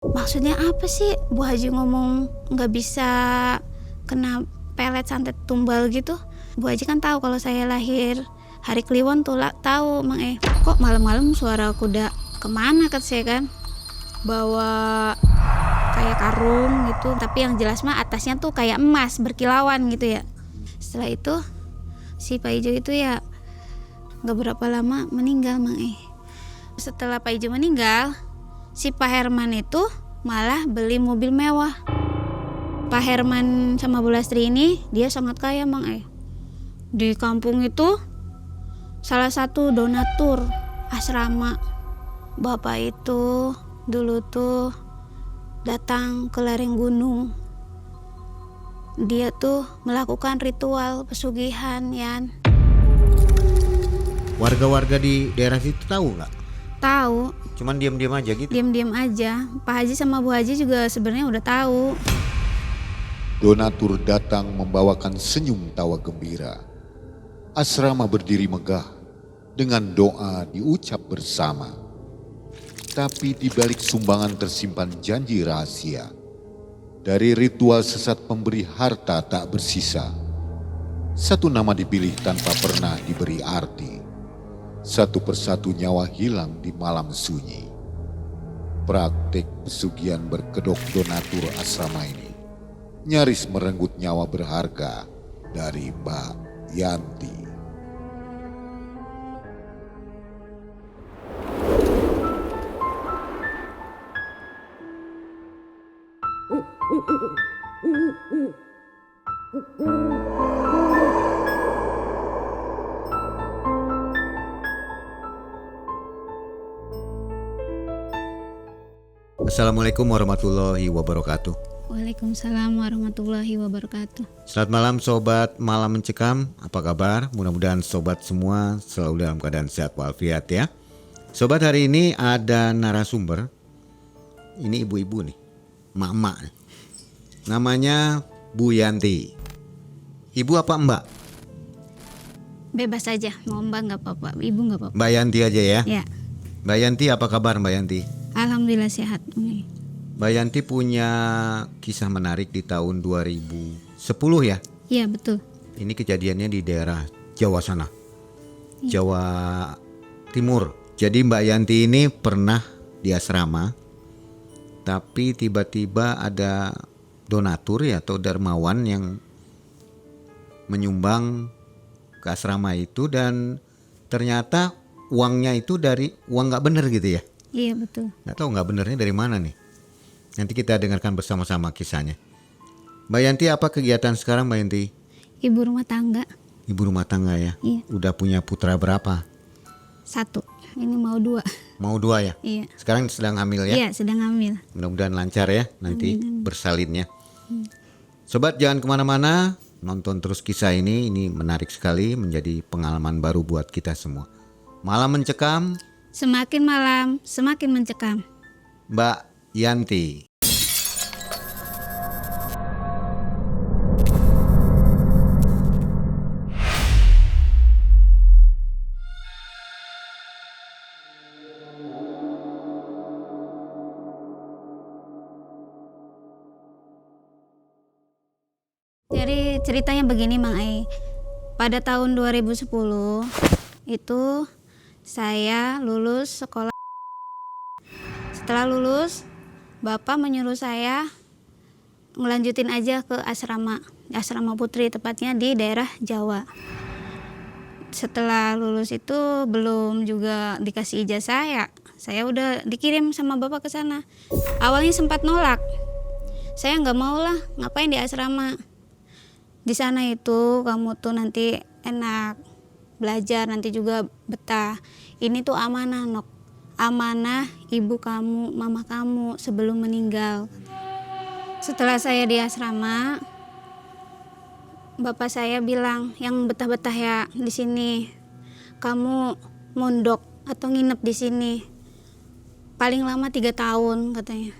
Maksudnya apa sih Bu Haji ngomong nggak bisa kena pelet santet tumbal gitu? Bu Haji kan tahu kalau saya lahir hari Kliwon tuh tahu Mang kok malam-malam suara kuda kemana kata saya kan? Bawa kayak karung gitu, tapi yang jelas mah atasnya tuh kayak emas berkilauan gitu ya. Setelah itu si Pak Ijo itu ya nggak berapa lama meninggal Mang Setelah Pak Ijo meninggal, si Pak Herman itu malah beli mobil mewah. Pak Herman sama Bu Lastri ini dia sangat kaya Mang Di kampung itu salah satu donatur asrama. Bapak itu dulu tuh datang ke lereng gunung. Dia tuh melakukan ritual pesugihan Yan. Warga-warga di daerah situ tahu nggak? Tahu. Cuman diam-diam aja gitu? Diam-diam aja. Pak Haji sama Bu Haji juga sebenarnya udah tahu. Donatur datang membawakan senyum tawa gembira. Asrama berdiri megah dengan doa diucap bersama. Tapi di balik sumbangan tersimpan janji rahasia. Dari ritual sesat pemberi harta tak bersisa. Satu nama dipilih tanpa pernah diberi arti. Satu persatu nyawa hilang di malam sunyi. Praktik pesugihan berkedok donatur asrama ini nyaris merenggut nyawa berharga dari Mbak Yanti. Assalamualaikum warahmatullahi wabarakatuh. Waalaikumsalam warahmatullahi wabarakatuh. Selamat malam sobat Malam Mencekam, apa kabar? Mudah-mudahan sobat semua selalu dalam keadaan sehat walafiat ya. Sobat, hari ini ada narasumber. Ini ibu-ibu nih, mama nih. Namanya Bu Yanti. Ibu apa Mbak? Bebas aja, mau Mbak nggak apa-apa, Ibu nggak apa-apa. Mbak Yanti aja ya. Ya, Mbak Yanti, apa kabar Mbak Yanti? alhamdulillah sehat. Mbak Yanti punya kisah menarik di tahun 2010 ya? Iya betul. Ini kejadiannya di daerah Jawa sana, Jawa Timur. Jadi Mbak Yanti ini pernah di asrama, tapi tiba-tiba ada donatur ya atau dermawan yang menyumbang ke asrama itu, dan ternyata uangnya itu dari uang nggak bener gitu ya? Iya betul. Nggak tahu nggak benernya dari mana nih. Nanti kita dengarkan bersama-sama kisahnya. Mbak Yanti, apa kegiatan sekarang Mbak Yanti? Ibu rumah tangga. Ibu rumah tangga ya? Iya. Udah punya putra berapa? 1, ini mau 2. Mau 2 ya? Iya. Sekarang sedang hamil ya? Iya sedang hamil. Mudah-mudahan lancar ya nanti Amin. bersalinnya. Sobat, jangan kemana-mana, nonton terus kisah ini menarik sekali, menjadi pengalaman baru buat kita semua. Malam Mencekam, Semakin malam semakin mencekam. Mbak Yanti. Jadi ceritanya begini Mang Pada tahun 2010 itu saya lulus sekolah. Setelah lulus, Bapak menyuruh saya ngelanjutin aja ke asrama putri, tepatnya di daerah Jawa. Setelah lulus itu belum juga dikasih ijazah ya, saya udah dikirim sama Bapak ke sana. Awalnya sempat nolak. Saya nggak mau lah, ngapain di asrama. Di sana itu kamu tuh nanti enak belajar, nanti juga betah. Ini tuh amanah Nok, amanah ibu kamu, mama kamu sebelum meninggal. Setelah saya di asrama, bapak saya bilang, yang betah-betah ya di sini, kamu mondok atau nginep di sini paling lama 3 tahun katanya.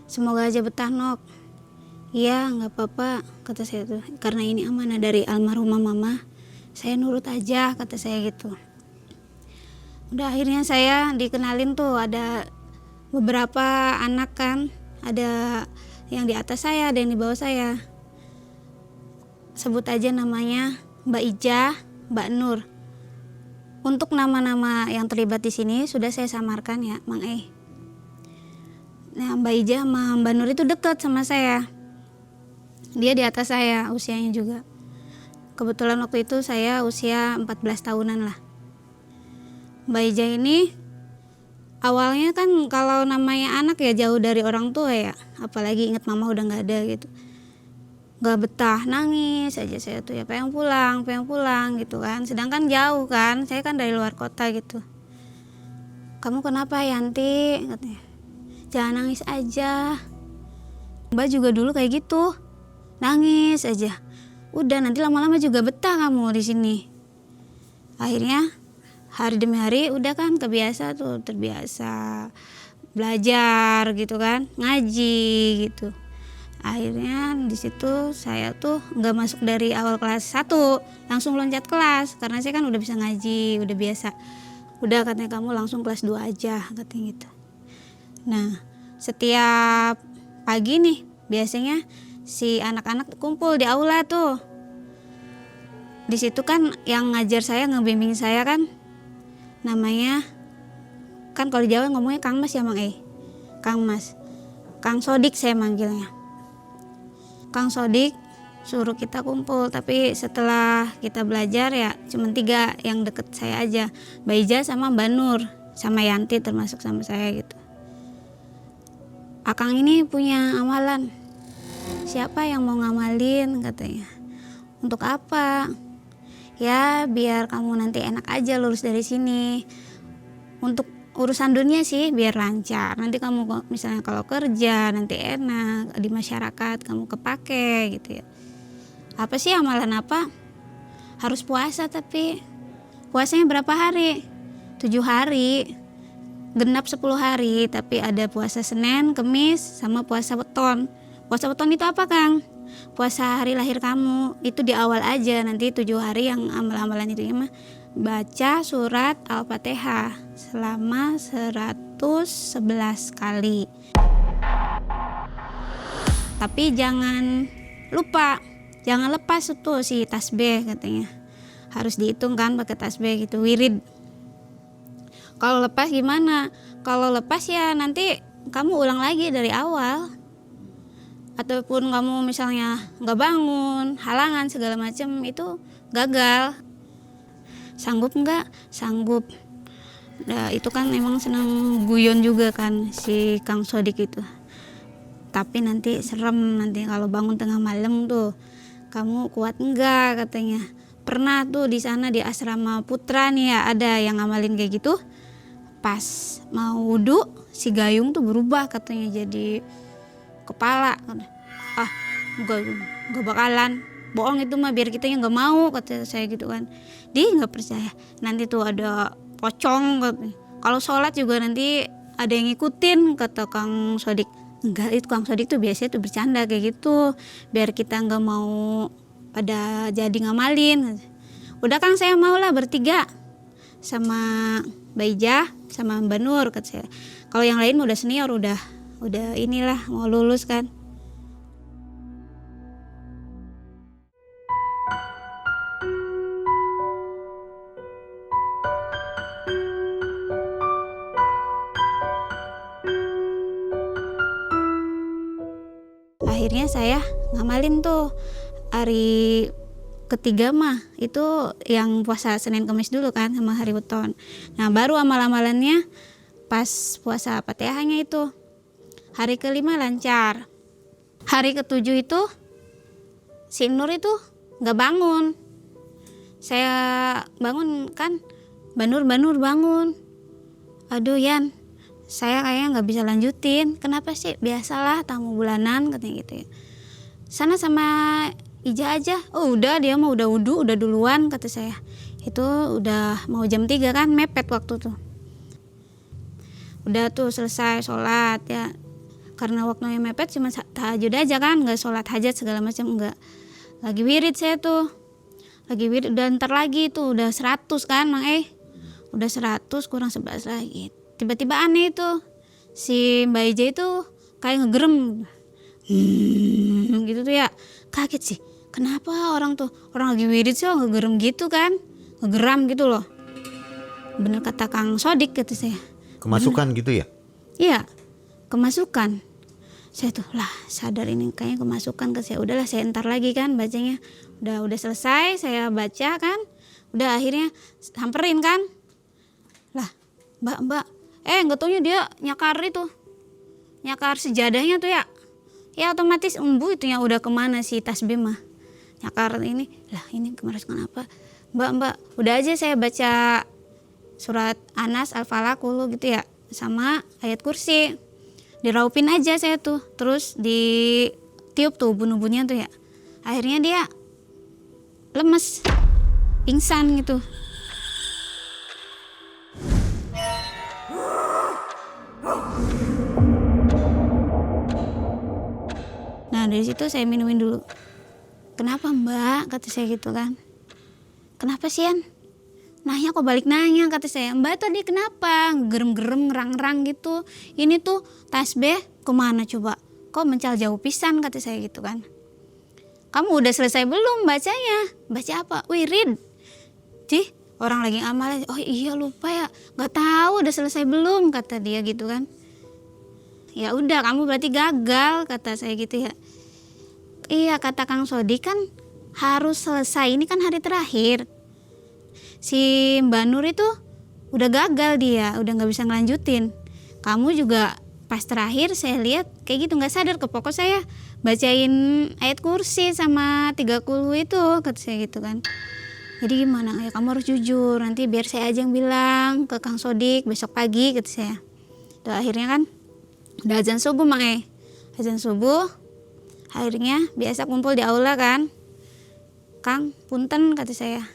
Semoga aja betah Nok. Iya nggak apa-apa kata saya tuh, karena ini amanah dari almarhumah mama, saya nurut aja kata saya gitu. Udah akhirnya saya dikenalin tuh ada beberapa anak kan, ada yang di atas saya, ada yang di bawah saya. Sebut aja namanya Mbak Ija, Mbak Nur. Untuk nama-nama yang terlibat di sini sudah saya samarkan ya, Mang E. Nah, Mbak Ija sama Mbak Nur itu dekat sama saya. Dia di atas saya usianya juga. Kebetulan waktu itu saya usia 14 tahunan lah. Mbak Ija ini awalnya kan kalau namanya anak ya jauh dari orang tua ya. Apalagi inget mama udah gak ada gitu. Gak betah, nangis aja saya tuh ya, pengen pulang gitu kan. Sedangkan jauh kan, saya kan dari luar kota gitu. Kamu kenapa Yanti? Katanya. Jangan nangis aja. Mbak juga dulu kayak gitu. Nangis aja. Udah nanti lama-lama juga betah kamu di sini. Akhirnya hari demi hari udah kan terbiasa belajar gitu kan, ngaji gitu. Akhirnya di situ saya tuh nggak masuk dari awal kelas 1, langsung loncat kelas karena saya kan udah bisa ngaji, udah biasa. Udah katanya kamu langsung kelas 2 aja katanya gitu. Nah, setiap pagi nih biasanya si anak-anak kumpul di aula tuh. Di situ kan yang ngajar saya, ngebimbing saya kan namanya, kan kalau di Jawa ngomongnya Kang Mas ya Mang E. Kang Mas. Kang Sodik saya manggilnya. Kang Sodik suruh kita kumpul, tapi setelah kita belajar ya cuma 3 yang deket saya aja. Mbak Ija sama Mbak Nur, sama Yanti termasuk sama saya gitu. Akang ini punya amalan. Siapa yang mau ngamalin katanya. Untuk apa? Ya biar kamu nanti enak aja lulus dari sini. Untuk urusan dunia sih biar lancar. Nanti kamu misalnya kalau kerja nanti enak, di masyarakat kamu kepake gitu ya. Apa sih amalan apa? Harus puasa, tapi puasanya berapa hari? 7 hari. Genap 10 hari, tapi ada puasa Senin, Kemis, sama puasa weton. Puasa weton itu apa Kang? Puasa hari lahir kamu. Itu di awal aja, nanti 7 hari yang amal-amalan itu ya mah. Baca surat Al-Fatihah selama 111 kali. Tapi jangan lupa, jangan lepas itu si tasbih katanya. Harus dihitung kan pakai tasbih gitu, wirid. Kalau lepas gimana? Kalau lepas ya nanti kamu ulang lagi dari awal. Ataupun kamu misalnya nggak bangun, halangan segala macam itu gagal. Sanggup nggak? Sanggup. Nah, itu kan emang senang guyon juga kan si Kang Sodik itu. Tapi nanti serem nanti kalau bangun tengah malam tuh. Kamu kuat enggak katanya. Pernah tuh di sana di asrama Putra nih ya, ada yang ngamalin kayak gitu. Pas mau wudhu si gayung tuh berubah katanya jadi kepala. Ah, enggak bakalan, bohong itu mah, biar kita yang nggak mau kata saya gitu kan. Dia nggak percaya, nanti tuh ada pocong katanya. Kalau sholat juga nanti ada yang ngikutin kata Kang Sodik. Enggak, itu Kang Sodik tuh biasanya tuh bercanda kayak gitu biar kita nggak mau pada jadi ngamalin. Udah Kang, saya mau lah bertiga sama Mbak Ija sama Mbak Nur kata saya. Kalau yang lain udah senior, udah inilah mau lulus kan. Akhirnya saya ngamalin tuh hari ketiga mah itu yang puasa Senin Kamis dulu kan sama hari weton. Nah baru amal-amalannya pas puasa Fatihahnya itu. Hari kelima lancar. Hari ketujuh itu si Nur itu nggak bangun. Saya bangun kan, Banur bangun. Aduh Yan, saya kayaknya nggak bisa lanjutin. Kenapa sih? Biasalah tamu bulanan katanya gitu ya. Sana sama Ija aja. Oh udah, dia mah udah wudhu, udah duluan kata saya. Itu udah mau jam 3 kan, mepet waktu tuh. Udah tuh selesai sholat ya. Karena waktunya mepet cuma tahajud aja kan, nggak sholat hajat segala macam, enggak. Lagi wirid saya tuh. Lagi wirid, udah ntar lagi tuh udah 100 kan Mang Udah 100 kurang 11 lagi. Tiba-tiba aneh itu. si Mbak Ija itu kayak ngegerem gitu tuh ya. Kaget sih, kenapa orang lagi wirid sih ngegerem gitu kan, ngegeram gitu loh. Bener kata Kang Sodik kata saya. Kemasukan gitu ya? Iya, kemasukan. Saya tuh lah sadar ini kayaknya kemasukan ke saya. Udahlah saya entar lagi kan bacanya. Udah selesai saya baca kan. Udah akhirnya samperin kan. Lah mbak nggak taunya dia nyakar itu. Nyakar sejadahnya tuh ya. Ya otomatis embu itu yang udah kemana si tasbih mah. Nyakar ini. Lah ini kemasukan apa? Mbak udah aja saya baca surat Anas Al-Falaq gitu ya. Sama ayat kursi. Diraupin aja saya tuh, terus ditiup tuh ubun-ubunnya tuh ya. Akhirnya dia lemes, pingsan gitu. Nah dari situ saya minumin dulu. Kenapa mbak? Kata saya gitu kan. Kenapa sih An? Nanya kok balik nanya kata saya. Mbak tadi kenapa? Gerem-gerem ngerang-ngerang gitu. Ini tuh tasbih kemana coba? Kok mencal jauh pisan kata saya gitu kan. Kamu udah selesai belum bacanya? Baca apa? Wirid. Cih orang lagi amal. Oh iya lupa ya. Gak tahu udah selesai belum kata dia gitu kan. Ya udah kamu berarti gagal kata saya gitu ya. Iya kata Kang Sodik kan harus selesai. Ini kan hari terakhir. Si Mbak Nur itu udah gagal dia, udah nggak bisa ngelanjutin. Kamu juga pas terakhir saya lihat kayak gitu nggak sadar, kepokok saya bacain ayat kursi sama 30 itu kata saya gitu kan. Jadi gimana ya kamu harus jujur, nanti biar saya aja yang bilang ke Kang Sodik besok pagi kata saya. Tuh akhirnya kan udah azan subuh azan subuh. Akhirnya biasa kumpul di aula kan. Kang punten kata saya.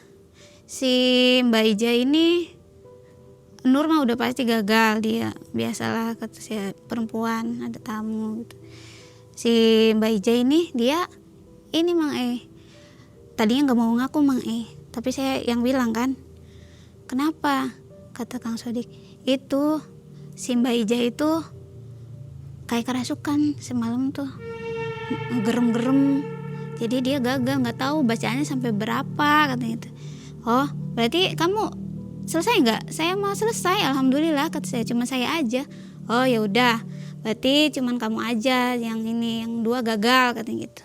Si Mbak Ija ini Nur mah udah pasti gagal dia, biasalah kata saya perempuan ada tamu gitu. Si Mbak Ija ini dia ini Mang tadinya nggak mau ngaku Mang tapi saya yang bilang kan. Kenapa? Kata Kang Sodik itu si Mbak Ija itu kayak kerasukan semalam tuh gerem-gerem, jadi dia gagal nggak tahu bacaannya sampai berapa katanya itu. Oh, berarti kamu selesai nggak? Saya mau selesai, alhamdulillah kata saya. Cuma saya aja. Oh ya udah, berarti cuman kamu aja yang ini, yang 2 gagal katanya gitu.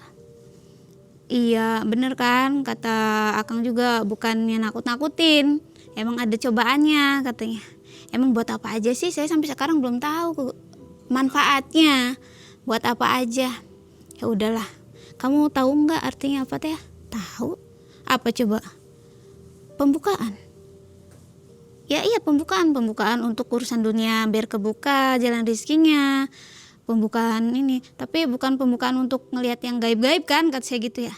Iya bener kan, kata Akang juga bukannya nakut-nakutin. Emang ada cobaannya katanya. Emang buat apa aja sih? Saya sampai sekarang belum tahu manfaatnya. Buat apa aja? Ya udahlah. Kamu tahu nggak artinya apa teh? Tahu? Apa coba? Pembukaan. Ya iya pembukaan untuk urusan dunia biar kebuka jalan rezekinya. Pembukaan ini, tapi bukan pembukaan untuk ngelihat yang gaib-gaib kan kata saya gitu ya.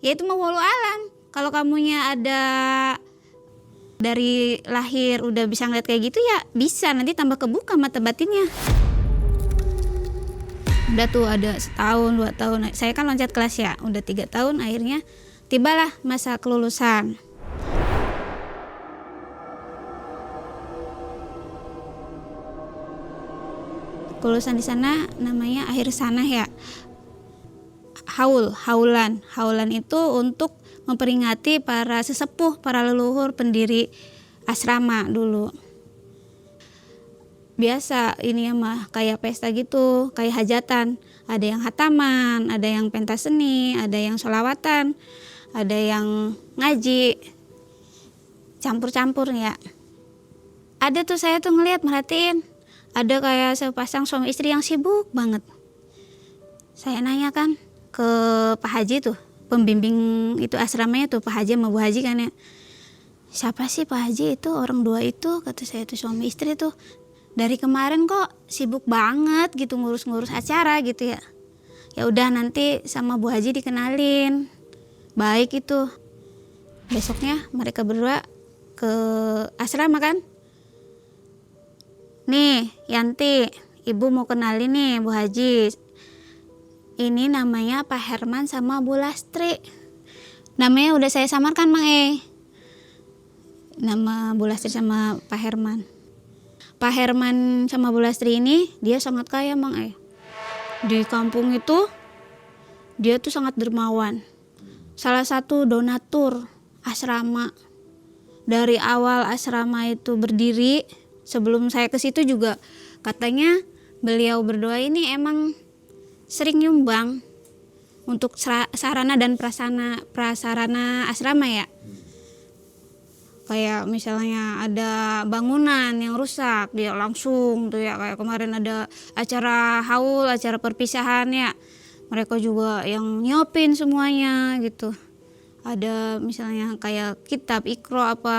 Ya itu mah walau alam. Kalau kamunya ada dari lahir udah bisa ngeliat kayak gitu ya bisa nanti tambah kebuka mata batinnya. Udah tuh ada setahun 2 tahun. Saya kan loncat kelas ya, udah 3 tahun akhirnya tibalah masa kelulusan. Kelulusan di sana namanya akhir sanah ya. Haulan itu untuk memperingati para sesepuh, para leluhur pendiri asrama dulu. Biasa ini ya mah kayak pesta gitu, kayak hajatan. Ada yang hataman, ada yang pentas seni, ada yang sholawatan, ada yang ngaji. Campur-campur ya. Ada tuh saya tuh ngeliat merhatiin. Ada kayak sepasang suami istri yang sibuk banget. Saya nanya kan ke Pak Haji tuh, pembimbing itu asramanya tuh Pak Haji sama Bu Haji kan ya. Siapa sih Pak Haji itu, orang 2 itu, kata saya tuh suami istri tuh. Dari kemarin kok sibuk banget gitu ngurus-ngurus acara gitu ya. Ya udah nanti sama Bu Haji dikenalin. Baik itu. Besoknya mereka berdua ke asrama kan. Nih Yanti, ibu mau kenalin nih Bu Haji. Ini namanya Pak Herman sama Bu Lastri. Namanya udah saya samarkan Mang Nama Bu Lastri sama Pak Herman. Pak Herman sama Bu Lastri ini dia sangat kaya Mang Di kampung itu dia tuh sangat dermawan. Salah satu donatur asrama. Dari awal asrama itu berdiri, sebelum saya ke situ juga katanya beliau berdua ini emang sering nyumbang untuk sarana dan prasarana asrama ya. Kayak misalnya ada bangunan yang rusak, dia langsung tuh ya, kayak kemarin ada acara haul, acara perpisahan ya. Mereka juga yang nyopin semuanya gitu. Ada misalnya kayak kitab Iqro apa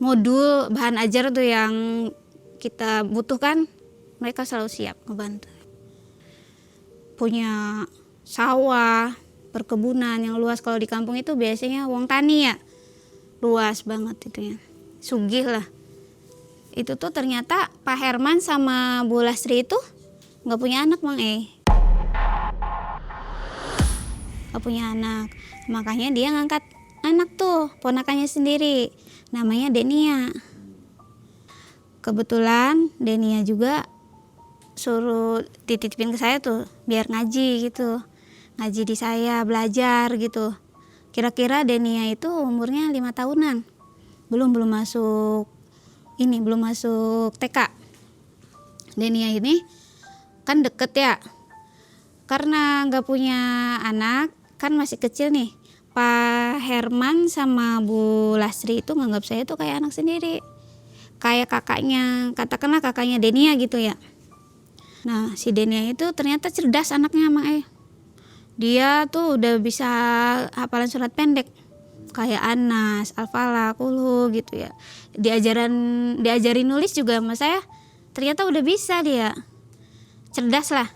modul bahan ajar tuh yang kita butuhkan, mereka selalu siap ngebantu. Punya sawah, perkebunan yang luas. Kalau di kampung itu biasanya wong tani ya, luas banget itu ya, sugih lah. Itu tuh ternyata Pak Herman sama Bu Lastri itu nggak punya anak Mang nggak punya anak, makanya dia ngangkat anak tuh ponakannya sendiri, namanya Denia. Kebetulan Denia juga suruh dititipin ke saya tuh biar ngaji gitu, ngaji di saya, belajar gitu. Kira-kira Denia itu umurnya 5 tahunan, belum masuk TK. Denia ini kan deket ya, karena nggak punya anak kan masih kecil nih. Pak Herman sama Bu Lastri itu nganggap saya tuh kayak anak sendiri, kayak kakaknya, katakanlah kakaknya Denia gitu ya. Nah si Denia itu ternyata cerdas anaknya Mang Dia tuh udah bisa hafalan surat pendek kayak Anas, Al-Falaq, Qul gitu ya. Diajarin nulis juga sama saya, ternyata udah bisa dia. Cerdas lah.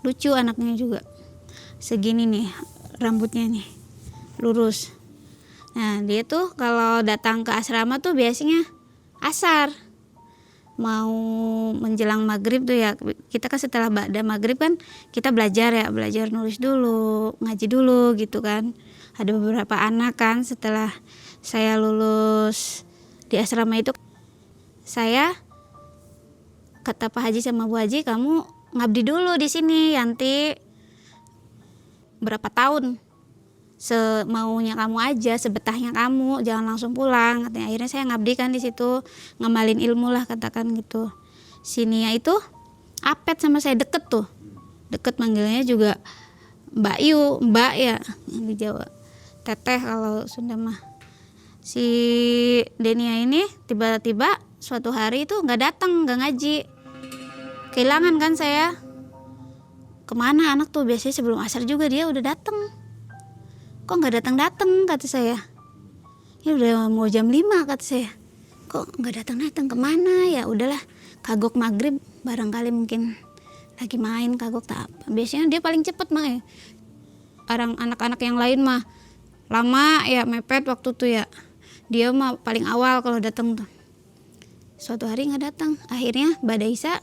Lucu anaknya juga. Segini nih rambutnya nih, lurus. Nah dia tuh kalau datang ke asrama tuh biasanya asar, mau menjelang maghrib tuh ya, kita kan setelah ba'da maghrib kan kita belajar nulis dulu, ngaji dulu gitu kan. Ada beberapa anak kan setelah saya lulus di asrama itu, saya kata Pak Haji sama Bu Haji, kamu ngabdi dulu di sini Yanti berapa tahun, semaunya kamu aja, sebetahnya kamu, jangan langsung pulang katanya. Akhirnya saya ngabdikan di situ, ngamalin ilmu lah katakan gitu. Si Nia itu apet sama saya, deket manggilnya juga Mbak Yu, Mbak ya di Jawa, teteh kalau Sunda mah. Si Denia ini tiba-tiba suatu hari itu nggak datang, nggak ngaji, kehilangan kan saya. Kemana anak tuh, biasanya sebelum asar juga dia udah datang, kok nggak datang kata saya. Ya udah mau jam 5 kata saya, kok nggak datang kemana ya. Udahlah, kagok maghrib barangkali mungkin lagi main, kagok tak apa. Biasanya dia paling cepet mah orang anak-anak yang lain mah lama ya, mepet waktu tuh ya. Dia mah paling awal kalau datang tuh. Suatu hari nggak datang, akhirnya Bada Isa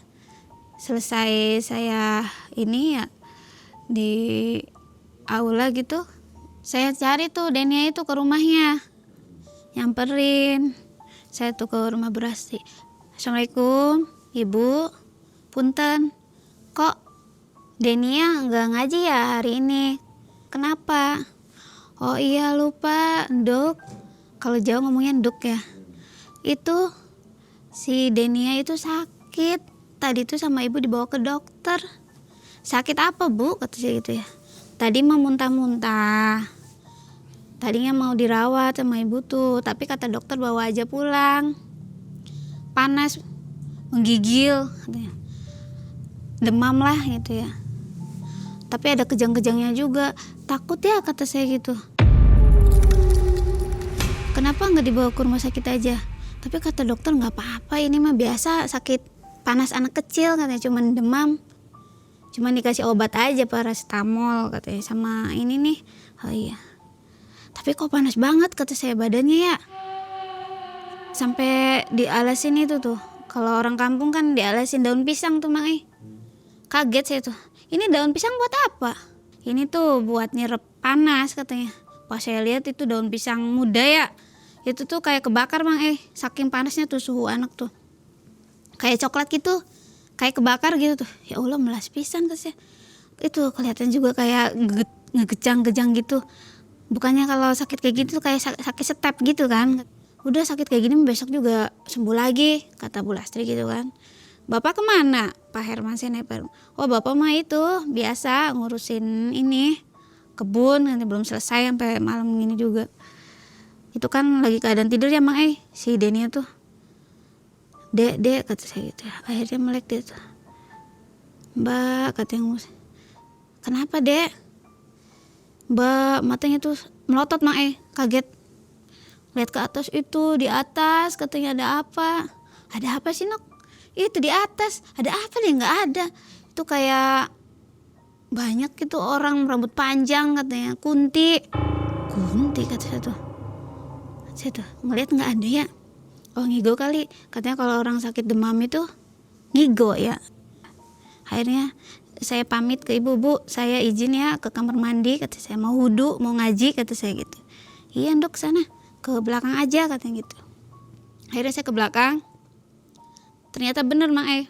selesai saya ini ya di aula gitu, saya cari tuh Denia itu ke rumahnya, nyamperin. Saya tuh ke rumah Berasti, Assalamualaikum Ibu, punten, kok Denia nggak ngaji ya hari ini, kenapa? Oh iya lupa Nduk, kalau Jawa ngomongnya Nduk ya. Itu si Denia itu sakit, tadi tuh sama ibu dibawa ke dokter. Sakit apa Bu, kata saya gitu ya. Tadi mah muntah-muntah, tadinya mau dirawat sama ibu tuh, tapi kata dokter bawa aja pulang. Panas, menggigil katanya, demam lah gitu ya, tapi ada kejang-kejangnya juga. Takut ya kata saya gitu, kenapa nggak dibawa ke rumah sakit aja? Tapi kata dokter nggak apa-apa, ini mah biasa sakit panas anak kecil katanya, cuman demam, cuman dikasih obat aja paracetamol katanya sama ini nih. Oh iya, tapi kok panas banget kata saya badannya ya, sampai dialasin itu tuh. Kalau orang kampung kan dialasin daun pisang tuh Mang Kaget saya tuh, ini daun pisang buat apa? Ini tuh buat nyerep panas katanya. Pas saya lihat itu daun pisang muda ya, Itu tuh kayak kebakar Mang saking panasnya tuh suhu anak tuh. Kayak coklat gitu, kayak kebakar gitu tuh. Ya Allah melas pisan kasih. Itu kelihatan juga kayak ngegejang-gejang gitu. Bukannya kalau sakit kayak gitu kayak sakit step gitu kan. Udah sakit kayak gini besok juga sembuh lagi, kata Bu Lastri gitu kan. Bapak kemana? Pak Herman Seneper. Oh bapak mah itu biasa ngurusin ini kebun, nanti belum selesai sampai malam ini juga. Itu kan lagi keadaan tidur ya Mang si Denia tuh. Dek kata saya gitu ya. Akhirnya melek dia tuh. Mbak katanya, kenapa Dek? Mbak matanya tuh melotot Mang kaget. Lihat ke atas itu, di atas katanya ada apa? Ada apa sih Nok? Itu di atas, ada apa deh? Nggak ada. Itu kayak banyak gitu orang rambut panjang katanya, Kunti kata saya tuh. Saya tuh ngeliat nggak ada ya. Oh ngigo kali, katanya kalau orang sakit demam itu ngigo ya. Akhirnya saya pamit ke ibu, Bu saya izin ya ke kamar mandi, kata saya mau wudhu, mau ngaji, kata saya gitu. Iya Dok sana, ke belakang aja katanya gitu. Akhirnya saya ke belakang, ternyata bener Mang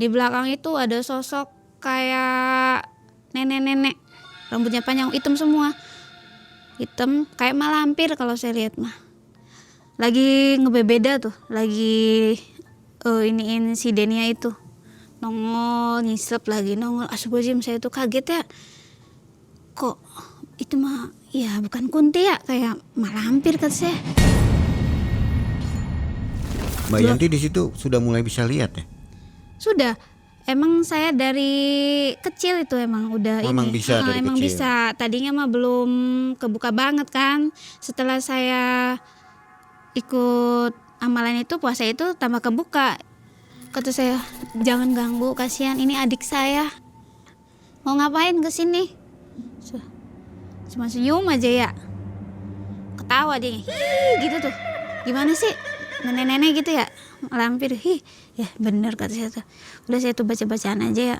di belakang itu ada sosok kayak nenek-nenek, rambutnya panjang hitam semua, hitam kayak malampir kalau saya lihat mah. Lagi ngebebeda tuh, lagi iniin si Denia itu nongol ngisep lagi nongol. Astagfirullahaladzim, saya tuh kaget ya, kok itu mah ya bukan Kunti ya, kayak malampir kata saya. Mbak Yanti di situ sudah mulai bisa lihat ya? Sudah. Emang saya dari kecil itu emang udah Emang ini. bisa dari emang kecil. bisa. Tadinya mah belum kebuka banget kan. Setelah saya ikut amalan itu, puasa itu tambah kebuka. Kata saya, jangan ganggu, kasihan ini adik saya. Mau ngapain ke sini? Cuma senyum aja ya. Ketawa dia. Hi gitu tuh. Gimana sih? Nenek-nenek gitu ya, lampir. Ya bener kata saya tuh. Udah saya tuh baca-bacaan aja ya,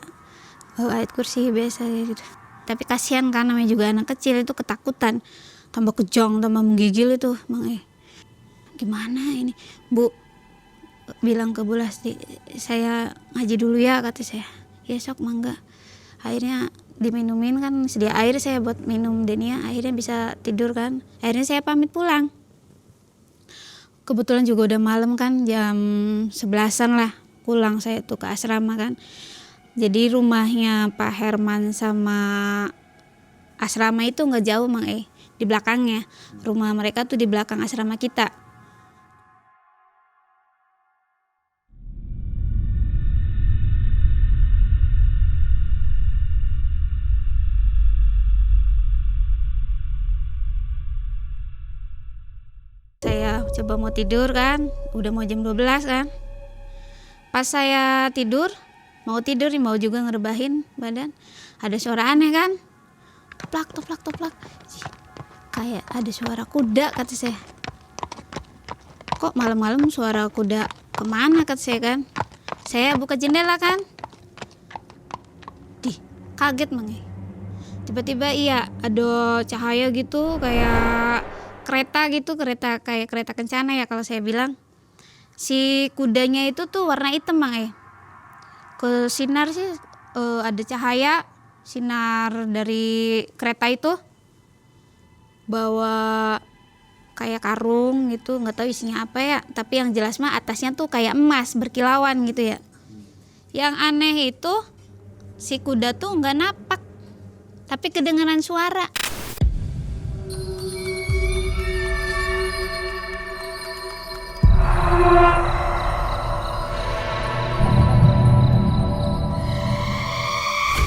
ayat kursi biasa gitu. Tapi kasihan kan namanya juga anak kecil itu ketakutan, tambah kejong, tambah menggigil itu Mang Gimana ini Bu, bilang ke Bu Lasti, saya ngaji dulu ya kata saya. Ya sok mangga. Akhirnya diminumin kan, sedia air saya buat minum Denia, akhirnya bisa tidur kan. Akhirnya saya pamit pulang. Kebetulan juga udah malam kan, jam 11-an lah pulang saya tuh ke asrama kan. Jadi rumahnya Pak Herman sama asrama itu nggak jauh Mang di belakangnya. Rumah mereka tuh di belakang asrama kita. Saya coba mau tidur kan, udah mau jam 12 kan. Pas saya mau tidur nih, mau juga ngerebahin badan, ada suara aneh kan, toplak toplak toplak, kayak ada suara kuda kata saya. Kok malam-malam suara kuda kemana kata saya kan. Saya buka jendela kan, kaget Mang tiba-tiba iya ada cahaya gitu kayak kereta gitu, kayak kereta kencana ya kalau saya bilang. Si kudanya itu tuh warna hitam Mang ke sinar sih ada cahaya sinar dari kereta itu, bawa kayak karung gitu, nggak tahu isinya apa ya, tapi yang jelas mah atasnya tuh kayak emas berkilauan gitu ya. Yang aneh itu si kuda tuh nggak napak, tapi kedengaran suara.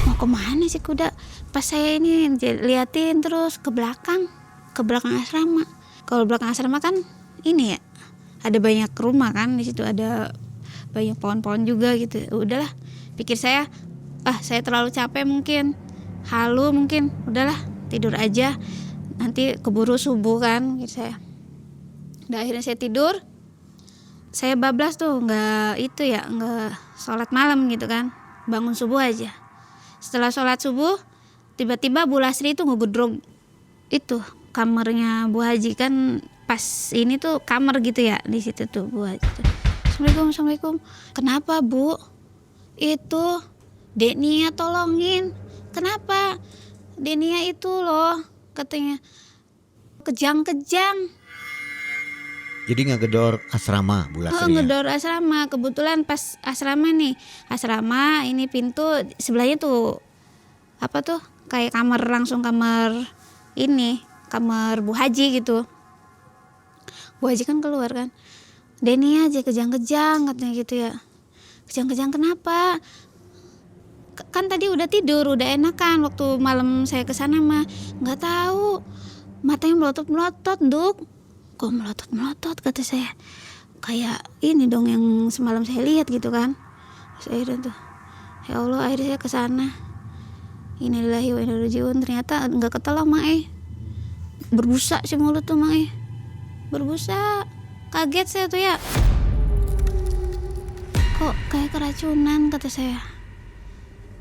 Mau kemana sih kuda? Pas saya ini liatin terus ke belakang asrama. Kalau belakang asrama kan ini ya, ada banyak rumah kan, di situ ada banyak pohon-pohon juga gitu. Udahlah, pikir saya, saya terlalu capek mungkin, halu mungkin, udahlah tidur aja, nanti keburu subuh kan, gitu saya. Dan akhirnya saya tidur. Saya bablas tuh nggak sholat malam gitu kan, bangun subuh aja. Setelah sholat subuh tiba-tiba Bu Lasri itu ngegedrog itu kamarnya Bu Haji kan, pas ini tuh kamar gitu ya, di situ tuh Bu Haji tuh. Assalamualaikum. Kenapa Bu? Itu Denia tolongin. Kenapa? Denia itu loh katanya kejang-kejang. Jadi ngegedor asrama Bu Lastri. Ngedor asrama. Kebetulan pas asrama ini pintu sebelahnya tuh apa tuh kayak kamar, langsung kamar ini, kamar Bu Haji gitu. Bu Haji kan keluar kan, Deni aja kejang-kejang katanya gitu ya. Kejang-kejang kenapa? Kan tadi udah tidur, udah enakan. Waktu malam saya kesana mah nggak tahu, matanya melotot-melotot, Duk. Kok melotot-melotot kata saya. Kayak ini dong yang semalam saya lihat gitu kan. Saya tuh, ya Allah, akhirnya saya kesana. Innalillahi wa inna ilaihi raji'un. Ternyata nggak ketolong Mae. Berbusa sih mulut tuh Mae. Berbusa. Kaget saya tuh ya. Kok kayak keracunan kata saya.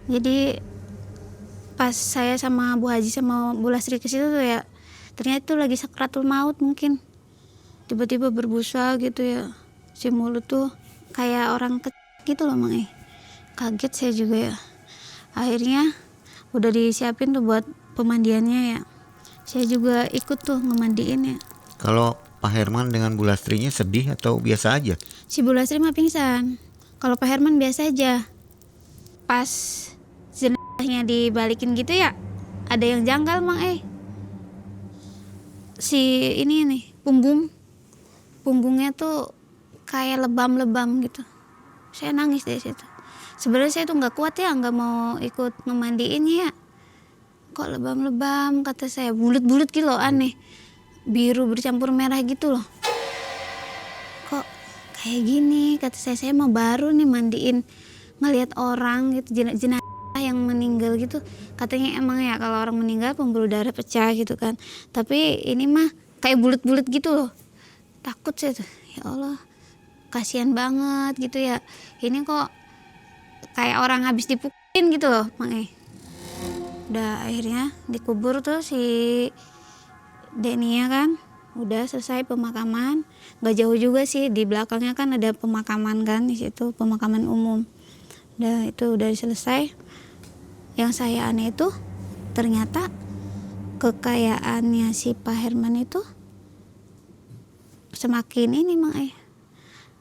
Jadi pas saya sama Bu Haji sama Bu Lastri ke situ tuh ya, ternyata itu lagi sakratul maut mungkin. Tiba-tiba berbusa gitu ya. Si mulut tuh kayak orang gitu loh Mae. Kaget saya juga ya. Akhirnya udah disiapin tuh buat pemandiannya ya. Saya juga ikut tuh ngemandiin ya. Kalau Pak Herman dengan Bu Lastrinya sedih atau biasa aja? Si Bu Lastri mah pingsan. Kalau Pak Herman biasa aja. Pas jenazahnya dibalikin gitu ya, ada yang janggal Mang. Si ini nih, punggungnya tuh kayak lebam-lebam gitu. Saya nangis dari situ. Sebenarnya saya tuh nggak kuat ya, nggak mau ikut ngemandiinnya ya. Kok lebam-lebam kata saya, bulut-bulut gitu loh, aneh, biru bercampur merah gitu loh. Kok kayak gini kata saya mah baru nih mandiin, ngelihat orang gitu, jenazah yang meninggal gitu. Katanya emang ya kalau orang meninggal pembuluh darah pecah gitu kan, tapi ini mah kayak bulut-bulut gitu loh. Takut saya tuh, ya Allah, kasihan banget gitu ya. Ini kok kayak orang habis dipukulin gitu loh Mang. Udah akhirnya dikubur tuh si Denia kan, udah selesai pemakaman. Gak jauh juga sih, di belakangnya kan ada pemakaman kan, di situ pemakaman umum. Udah itu udah selesai. Yang saya aneh itu ternyata kekayaannya si Pak Herman itu semakin ini Mang,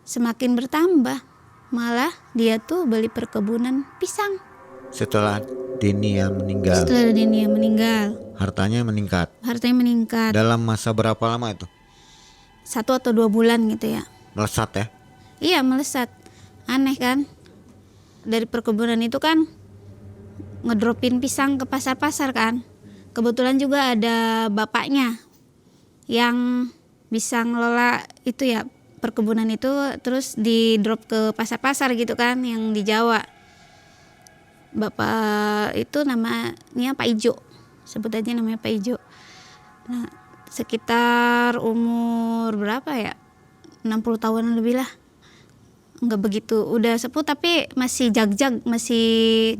semakin bertambah. Malah dia tuh beli perkebunan pisang. Setelah Denia meninggal. Setelah Denia meninggal, Hartanya meningkat. Dalam Dalam masa berapa lama itu? 1 atau 2 bulan gitu ya. Melesat ya? Iya, melesat. Aneh kan? Dari perkebunan itu kan ngedropin pisang ke pasar-pasar kan. Kebetulan juga ada bapaknya yang bisa ngelola itu ya, perkebunan itu, terus di drop ke pasar-pasar gitu kan, yang di Jawa. Bapak itu namanya Pak Ijo, sebut aja namanya Pak Ijo. Nah, sekitar umur berapa ya, 60 tahunan lebih lah. Nggak begitu udah sepuh, tapi masih jag-jag, masih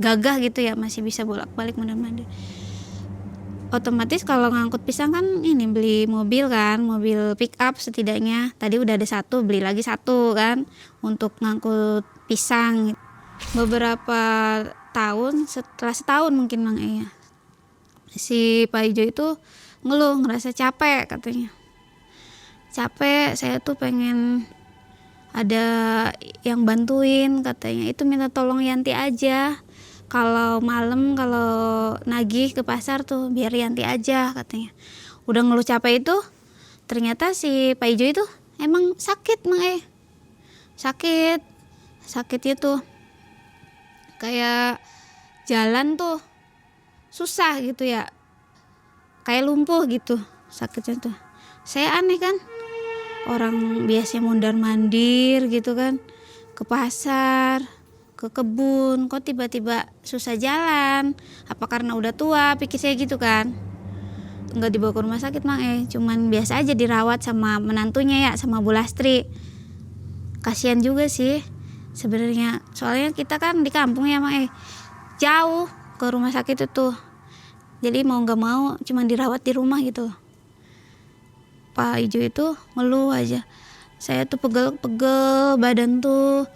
gagah gitu ya, masih bisa bolak-balik mondar-mandir. Otomatis kalau ngangkut pisang kan ini beli mobil kan, mobil pick up setidaknya. Tadi udah ada 1, beli lagi 1 kan untuk ngangkut pisang. Beberapa tahun, setelah setahun mungkin Mang ya, si Pak Ijo itu ngeluh, ngerasa capek katanya. Capek, saya tuh pengen ada yang bantuin katanya. Itu minta tolong Yanti aja. Kalau malam kalau nagih ke pasar tuh biar Yanti aja katanya. Udah ngeluh capek itu, ternyata si Pak Ijo itu emang sakit Mang. Sakitnya tuh kayak jalan tuh susah gitu ya, kayak lumpuh gitu sakitnya tuh. Saya aneh kan, orang biasanya mondar mandir gitu kan, ke pasar, ke kebun, kok tiba-tiba susah jalan. Apa karena udah tua, pikir saya gitu kan. Nggak dibawa ke rumah sakit Mang, cuman biasa aja dirawat sama menantunya ya, sama Bu Lastri. Kasihan juga sih sebenarnya, soalnya kita kan di kampung ya Mang, jauh ke rumah sakit itu. Jadi mau nggak mau cuman dirawat di rumah gitu. Pak Ijo itu ngeluh aja. Saya tuh pegel-pegel, badan tuh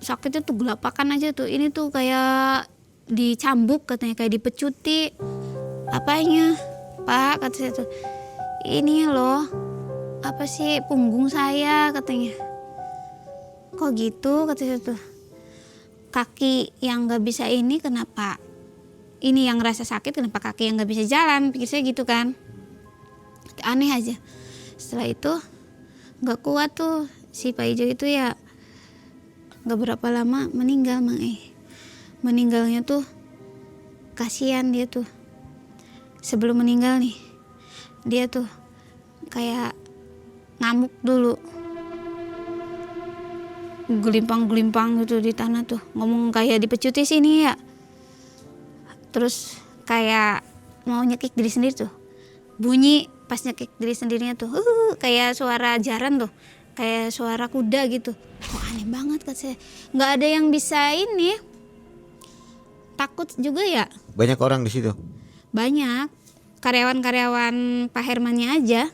sakitnya tuh gelapakan aja tuh. Ini tuh kayak dicambuk katanya, kayak dipecuti. Apanya? Pak, kata saya tuh, ini loh, apa sih, punggung saya katanya. Kok gitu, kata saya tuh. Kaki yang gak bisa ini kenapa? Ini yang rasa sakit kenapa kaki yang gak bisa jalan? Pikir saya gitu kan. Aneh aja. Setelah itu gak kuat tuh si Pak Ijo itu ya, gak berapa lama meninggal Mang. Meninggalnya tuh kasihan dia tuh. Sebelum meninggal nih, dia tuh kayak ngamuk dulu, gelimpang-gelimpang gitu di tanah tuh, ngomong kayak dipecuti sini ya. Terus kayak mau nyekik diri sendiri tuh, bunyi pas nyekik diri sendirinya tuh, kayak suara jaran tuh, kayak suara kuda gitu. Kok aneh banget kata saya, nggak ada yang bisa ini, takut juga ya. Banyak orang di situ. Banyak, karyawan-karyawan Pak Hermannya aja,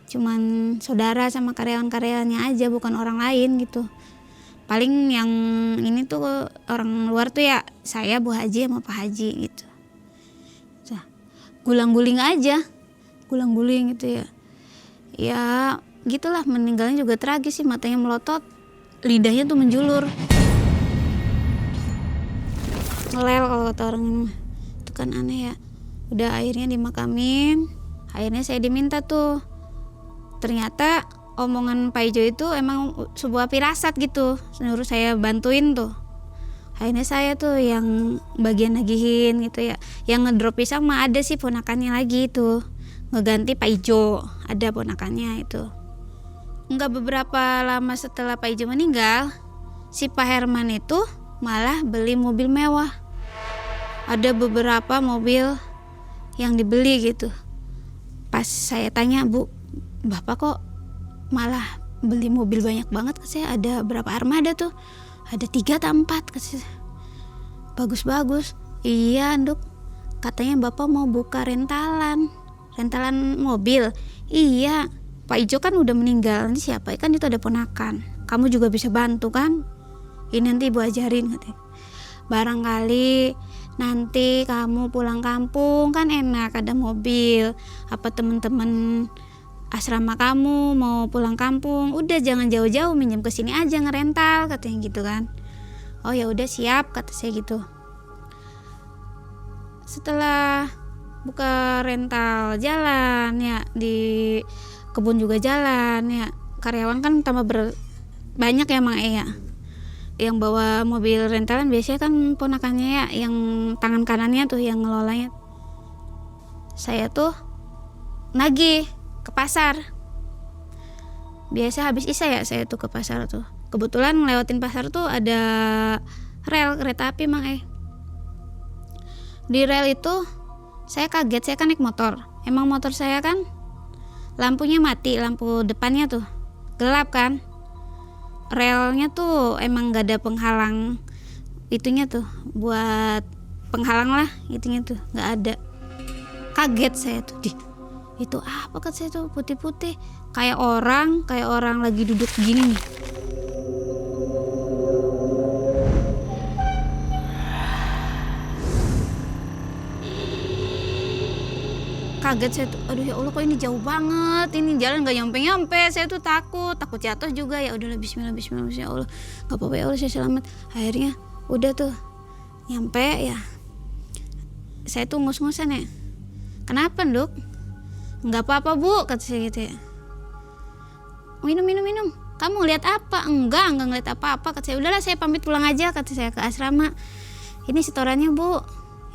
cuman saudara sama karyawan-karyawannya aja, bukan orang lain gitu. Paling yang ini tuh orang luar tuh ya saya, Bu Haji sama Pak Haji gitu. Gulang-guling aja, gulang-guling gitu ya. Ya gitulah, meninggalnya juga tragis sih, matanya melotot, lidahnya tuh menjulur, ngelel kalau kata orang ini. Itu kan aneh ya. Udah akhirnya dimakamin, akhirnya saya diminta tuh. Ternyata omongan Pak Ijo itu emang sebuah firasat gitu, nyuruh saya bantuin tuh. Akhirnya saya tuh yang bagian nagihin gitu ya. Yang ngedrop pisang mah ada sih ponakannya lagi tuh, ngeganti Pak Ijo, ada ponakannya itu. Enggak beberapa lama setelah Pak Ijo meninggal, si Pak Herman itu malah beli mobil mewah. Ada beberapa mobil yang dibeli gitu. Pas saya tanya, Bu, Bapak kok malah beli mobil banyak banget? Saya ada berapa armada tuh? Ada 3 atau 4 katanya. Bagus-bagus. Iya Nduk, katanya Bapak mau buka rentalan mobil. Iya, Pak Ijo kan udah meninggal, ini siapa? Kan itu ada ponakan, kamu juga bisa bantu kan? Ini nanti Ibu ajarin katanya. Barangkali nanti kamu pulang kampung kan enak, ada mobil. Apa temen-temen asrama kamu mau pulang kampung, udah jangan jauh-jauh, minjem ke sini aja ngerental katanya gitu kan. Oh ya udah siap kata saya gitu. Setelah buka rental jalan ya, di kebun juga jalan ya, karyawan kan tambah banyak ya Mang ya. Yang bawa mobil rentalan biasanya kan ponakannya ya, yang tangan kanannya tuh yang ngelolanya. Saya tuh nagih ke pasar. Biasa habis isya ya saya tuh ke pasar tuh. Kebetulan ngelewatin pasar tuh ada rel kereta api Mang. Di rel itu saya kaget, saya kan naik motor. Emang motor saya kan lampunya mati, lampu depannya tuh gelap kan. Relnya tuh emang gak ada penghalang itunya tuh, buat penghalang lah itunya tuh gak ada. Kaget saya tuh, itu apa kan saya tuh putih-putih kayak orang lagi duduk gini nih. Kaget saya tuh, aduh ya Allah kok ini jauh banget, ini jalan gak nyampe-nyampe. Saya tuh takut jatuh juga. Ya udahlah, bismillah ya Allah, gak apa-apa ya Allah, saya selamat. Akhirnya udah tuh nyampe ya, saya tuh ngus-ngusan ya, kenapa Nduk? Nggak apa-apa Bu kata saya gitu ya. Minum, kamu ngeliat apa? Enggak ngeliat apa-apa kata saya. Udahlah saya pamit pulang aja kata saya ke asrama. Ini setorannya Bu,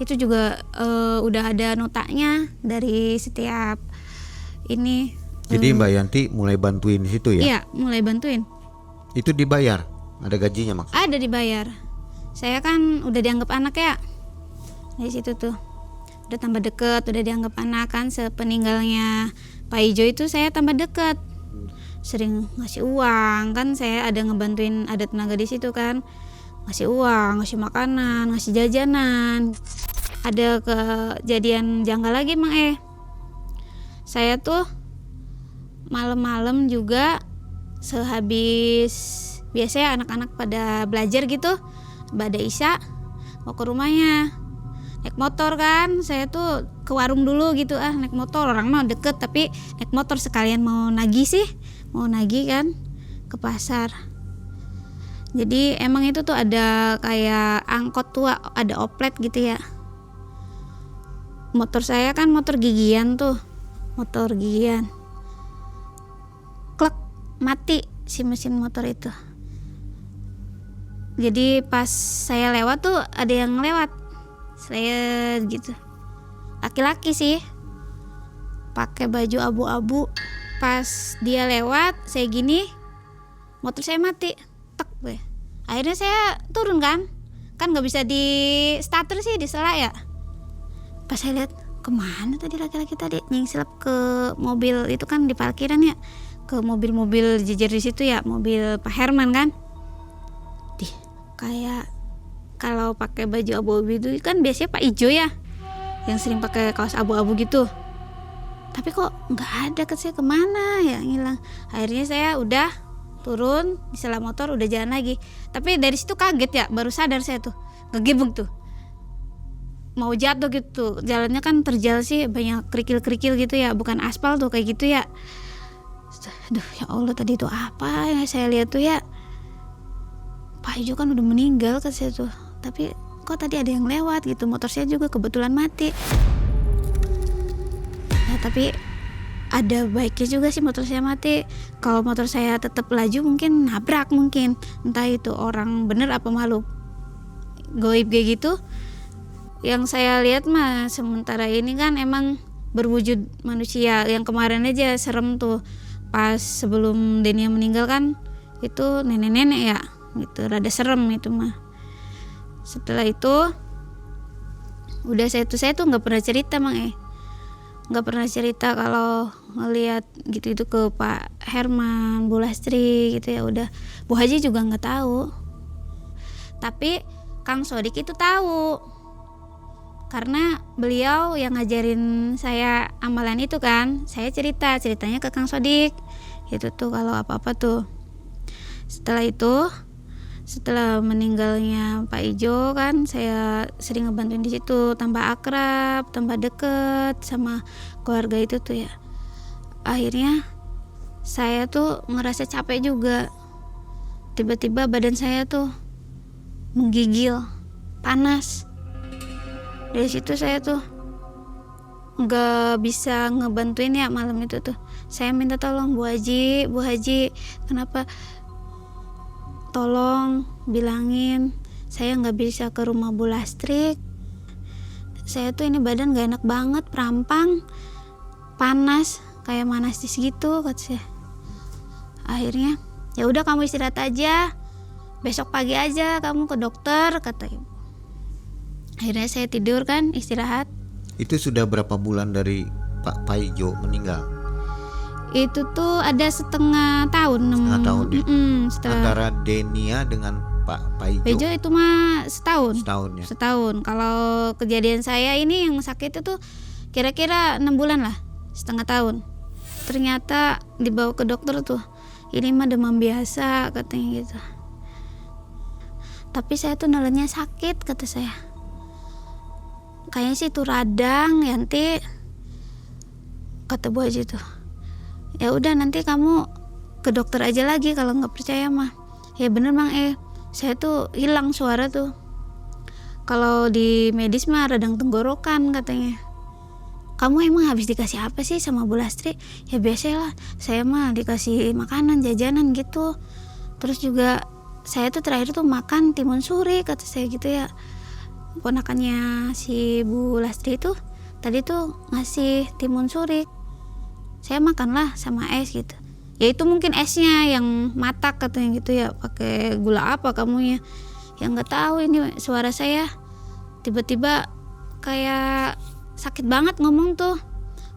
itu juga udah ada notanya dari setiap ini. Jadi Mbak Yanti mulai bantuin di situ ya? Iya, mulai bantuin. Itu dibayar? Ada gajinya maksudnya? Ada dibayar. Saya kan udah dianggap anak ya. Dari situ tuh udah tambah deket, udah dianggap anak kan. Sepeninggalnya Pak Ijo itu saya tambah deket. Sering ngasih uang kan, saya ada ngebantuin, ada tenaga di situ kan. Ngasih uang, ngasih makanan, ngasih jajanan. Ada kejadian janggal lagi Mang. Saya tuh malam-malam juga sehabis biasanya anak-anak pada belajar gitu, pada isya mau ke rumahnya naik motor kan. Saya tuh ke warung dulu gitu, naik motor, orang mah deket tapi naik motor sekalian mau nagih kan ke pasar. Jadi emang itu tuh ada kayak angkot tua, ada oplet gitu ya. Motor saya kan motor gigian. Klek, mati si mesin motor itu. Jadi pas saya lewat tuh ada yang lewat, saya gitu. Laki-laki sih, pakai baju abu-abu. Pas dia lewat, saya gini, motor saya mati, tek deh. Akhirnya saya turun kan nggak bisa di starter sih, di sela ya. Pas saya lihat, kemana tadi laki-laki tadi nyingsilap ke mobil itu kan di parkiran ya, ke mobil-mobil jejer di situ ya, mobil Pak Herman kan. Kayak kalau pakai baju abu-abu itu kan biasanya Pak Ijo ya, yang sering pakai kaos abu-abu gitu. Tapi kok nggak ada, kan saya kemana ya, ngilang. Akhirnya saya udah turun di sela motor, udah jalan lagi. Tapi dari situ kaget ya, baru sadar saya tuh, ngegebeng tuh, mau jatuh gitu. Jalannya kan terjal sih, banyak kerikil-kerikil gitu ya, bukan aspal tuh kayak gitu ya. Aduh ya Allah, tadi itu apa yang saya lihat tuh ya, Pak Ijo kan udah meninggal kan saya tuh, tapi kok tadi ada yang lewat gitu. Motor saya juga kebetulan mati. Ya tapi ada baiknya juga sih motor saya mati. Kalau motor saya tetap laju mungkin nabrak, mungkin entah itu orang bener apa makhluk goib kayak gitu. Yang saya lihat mah sementara ini kan emang berwujud manusia. Yang kemarin aja serem tuh, pas sebelum Denia meninggal kan, itu nenek-nenek ya gitu, rada serem itu mah. Setelah itu udah saya tuh nggak pernah cerita nggak pernah cerita kalau ngelihat gitu itu ke Pak Herman, Bu Lastri gitu ya. Udah Bu Haji juga nggak tahu, tapi Kang Sodik itu tahu karena beliau yang ngajarin saya amalan itu kan. Saya ceritanya ke Kang Sodik itu tuh kalau apa-apa tuh. Setelah meninggalnya Pak Ijo kan, saya sering ngebantuin di situ, tambah akrab, tambah deket sama keluarga itu tuh ya. Akhirnya saya tuh ngerasa capek juga. Tiba-tiba badan saya tuh menggigil, panas. Dari situ saya tuh nggak bisa ngebantuin ya malam itu tuh. Saya minta tolong Bu Haji, kenapa? Tolong bilangin saya nggak bisa ke rumah Bu Lastri. Saya tuh ini badan gak enak banget, perampang, panas, kayak manastis gitu kata saya. Akhirnya ya udah kamu istirahat aja, besok pagi aja kamu ke dokter kata ibu. Akhirnya saya tidur kan, istirahat. Itu sudah berapa bulan dari Pak Ijo meninggal? Itu tuh ada setengah tahun. Antara Denia dengan Pak Ijo itu mah setahun ya. Setahun. Kalau kejadian saya ini yang sakit itu kira-kira 6 bulan lah, setengah tahun. Ternyata dibawa ke dokter tuh, ini mah demam biasa katanya gitu. Tapi saya tuh nelennya sakit kata saya. Kayaknya sih itu radang Yanti, kata Bu Haji tuh. Ya udah nanti kamu ke dokter aja lagi kalau nggak percaya mah. Ya bener Bang, saya tuh hilang suara tuh. Kalau di medis mah radang tenggorokan katanya. Kamu emang habis dikasih apa sih sama Bu Lastri? Ya biasalah, saya mah dikasih makanan, jajanan gitu. Terus juga saya tuh terakhir tuh makan timun suri kata saya gitu ya. Ponakannya si Bu Lastri itu tadi tuh ngasih timun suri. Saya makanlah sama es gitu. Ya itu mungkin esnya yang matak katanya gitu ya, pakai gula apa kamunya. Ya nggak tahu ini suara saya tiba-tiba kayak sakit banget ngomong tuh.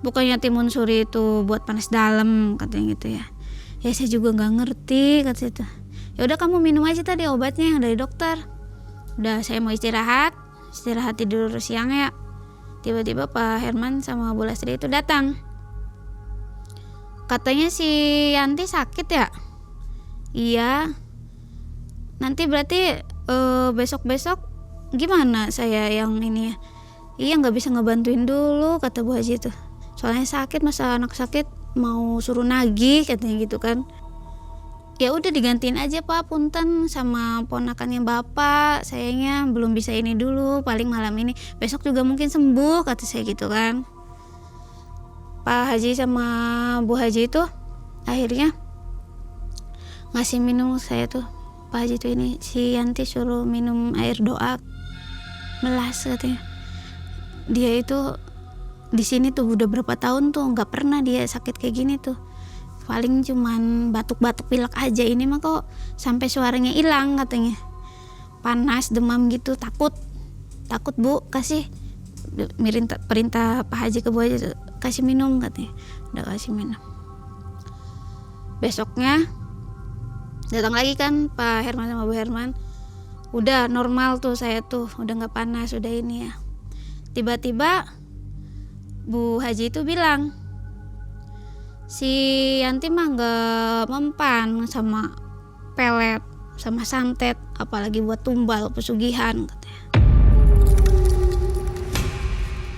Bukannya timun suri itu buat panas dalam katanya gitu ya. Ya saya juga nggak ngerti kata itu. Ya udah kamu minum aja tadi obatnya yang dari dokter. Udah saya mau istirahat tidur siang ya. Tiba-tiba Pak Herman sama Bu Lastri itu datang. Katanya si Yanti sakit ya? Iya. Nanti berarti besok-besok gimana saya yang ini ya? Iya nggak bisa ngebantuin dulu kata Bu Haji tuh. Soalnya sakit, masa anak sakit mau suruh nagih katanya gitu kan. Ya udah digantiin aja Pak, punten sama ponakannya Bapak. Sayangnya belum bisa ini dulu, paling malam ini. Besok juga mungkin sembuh kata saya gitu kan. Pak Haji sama Bu Haji itu akhirnya ngasih minum saya tuh. Pak Haji tuh ini si Yanti suruh minum air doa, melas katanya. Dia itu di sini tuh udah berapa tahun tuh nggak pernah dia sakit kayak gini tuh. Paling cuman batuk-batuk pilek aja, ini mah kok sampai suaranya hilang katanya. Panas, demam gitu, takut Bu, kasih perintah Pak Haji ke Bu Haji, kasih minum katanya. Udah kasih minum. Besoknya datang lagi kan Pak Herman sama Bu Herman. Udah normal tuh saya tuh, udah nggak panas, udah ini ya. Tiba-tiba Bu Haji itu bilang, si Yanti mah nggak mempan sama pelet, sama santet, apalagi buat tumbal pesugihan katanya.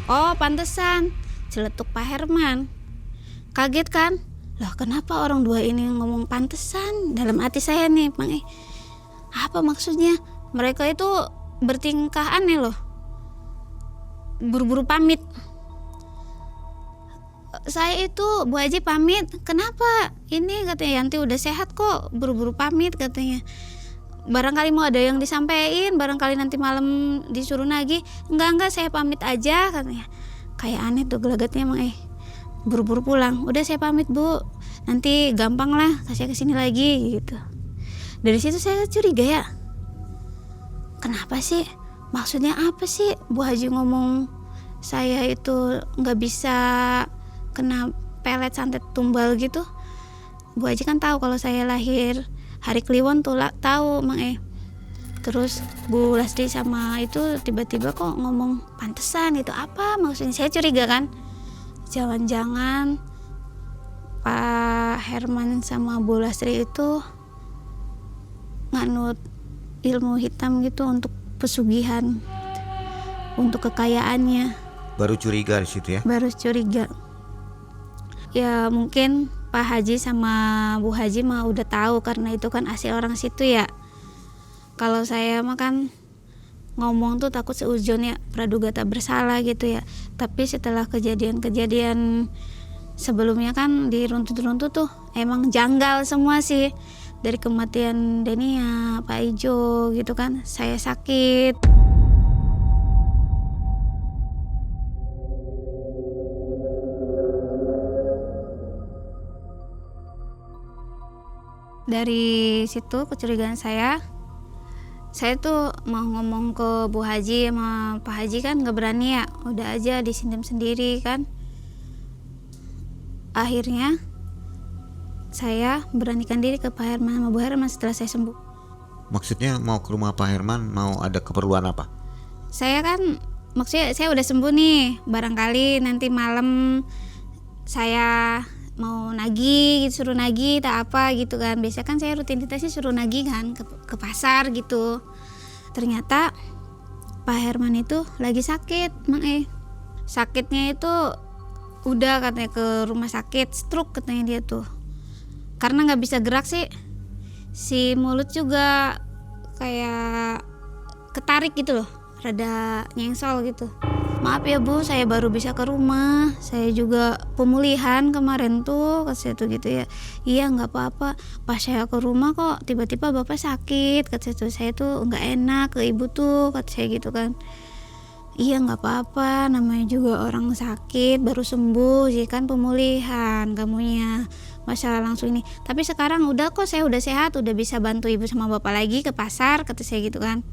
Oh pantesan, celetuk Pak Herman. Kaget kan? Lah kenapa orang dua ini ngomong pantesan? Dalam hati saya nih, Bang apa maksudnya? Mereka itu bertingkah aneh loh. Buru-buru pamit. Saya itu Bu Haji pamit. Kenapa? Ini katanya Yanti udah sehat kok, buru-buru pamit katanya. Barangkali mau ada yang disampaikan, barangkali nanti malam disuruh nagih. Enggak saya pamit aja katanya. Kayak aneh tuh gelagatnya emang buru-buru pulang. Udah saya pamit Bu, nanti gampang lah kasih kesini lagi gitu. Dari situ saya curiga ya, kenapa sih, maksudnya apa sih Bu Haji ngomong saya itu nggak bisa kena pelet santet tumbal gitu. Bu Haji kan tahu kalau saya lahir hari Kliwon tuh tahu Mang Terus Bu Lasri sama itu tiba-tiba kok ngomong pantesan, itu apa maksudnya? Saya curiga kan, jangan-jangan Pak Herman sama Bu Lasri itu nganut ilmu hitam gitu untuk pesugihan, untuk kekayaannya. Baru curiga di situ ya? Baru curiga. Ya mungkin Pak Haji sama Bu Haji mah udah tahu karena itu kan asli orang situ ya. Kalau saya mah kan ngomong tuh takut seuzon ya, praduga tak bersalah gitu ya. Tapi setelah kejadian-kejadian sebelumnya kan diruntut-runtut tuh emang janggal semua sih. Dari kematian Denia, Pak Ijo gitu kan, saya sakit. Dari situ kecurigaan saya tuh mau ngomong ke Bu Haji sama Pak Haji kan gak berani ya, udah aja disindem sendiri kan. Akhirnya saya beranikan diri ke Pak Herman sama Bu Herman setelah saya sembuh. Maksudnya mau ke rumah Pak Herman, mau ada keperluan apa? Saya kan maksudnya saya udah sembuh nih, barangkali nanti malam saya mau nagih, suruh nagih tak apa gitu kan. Biasa kan saya rutinitasnya suruh nagih kan ke pasar gitu. Ternyata Pak Herman itu lagi sakit, Mang Sakitnya itu udah katanya ke rumah sakit, stroke katanya dia tuh. Karena nggak bisa gerak sih, si mulut juga kayak ketarik gitu loh, rada nyengsol gitu. Maaf ya Bu, saya baru bisa ke rumah, saya juga pemulihan kemarin tuh, kata saya tuh gitu ya. Iya nggak apa-apa, pas saya ke rumah kok tiba-tiba Bapak sakit, kata saya tuh nggak enak ke Ibu tuh, kata saya gitu kan. Iya nggak apa-apa, namanya juga orang sakit baru sembuh sih kan, pemulihan kamunya, masa langsung ini. Tapi sekarang udah kok, saya udah sehat, udah bisa bantu Ibu sama Bapak lagi ke pasar, kata saya gitu kan.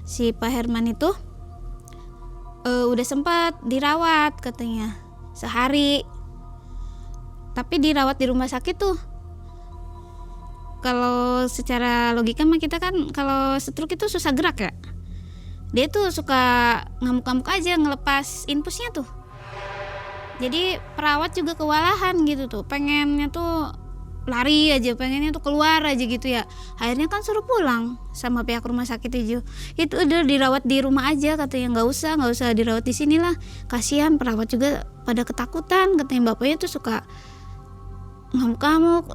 Si Pak Herman itu udah sempat dirawat katanya sehari, tapi dirawat di rumah sakit tuh. Kalau secara logika mah kita kan kalau stroke itu susah gerak ya. Dia tuh suka ngamuk-ngamuk aja ngelepas infusnya tuh. Jadi perawat juga kewalahan gitu tuh, pengennya tuh lari aja, pengennya tuh keluar aja gitu ya. Akhirnya kan suruh pulang sama pihak rumah sakit itu udah dirawat di rumah aja katanya, nggak usah dirawat di sini lah, kasihan perawat juga pada ketakutan katanya. Bapaknya tuh suka ngamuk-ngamuk,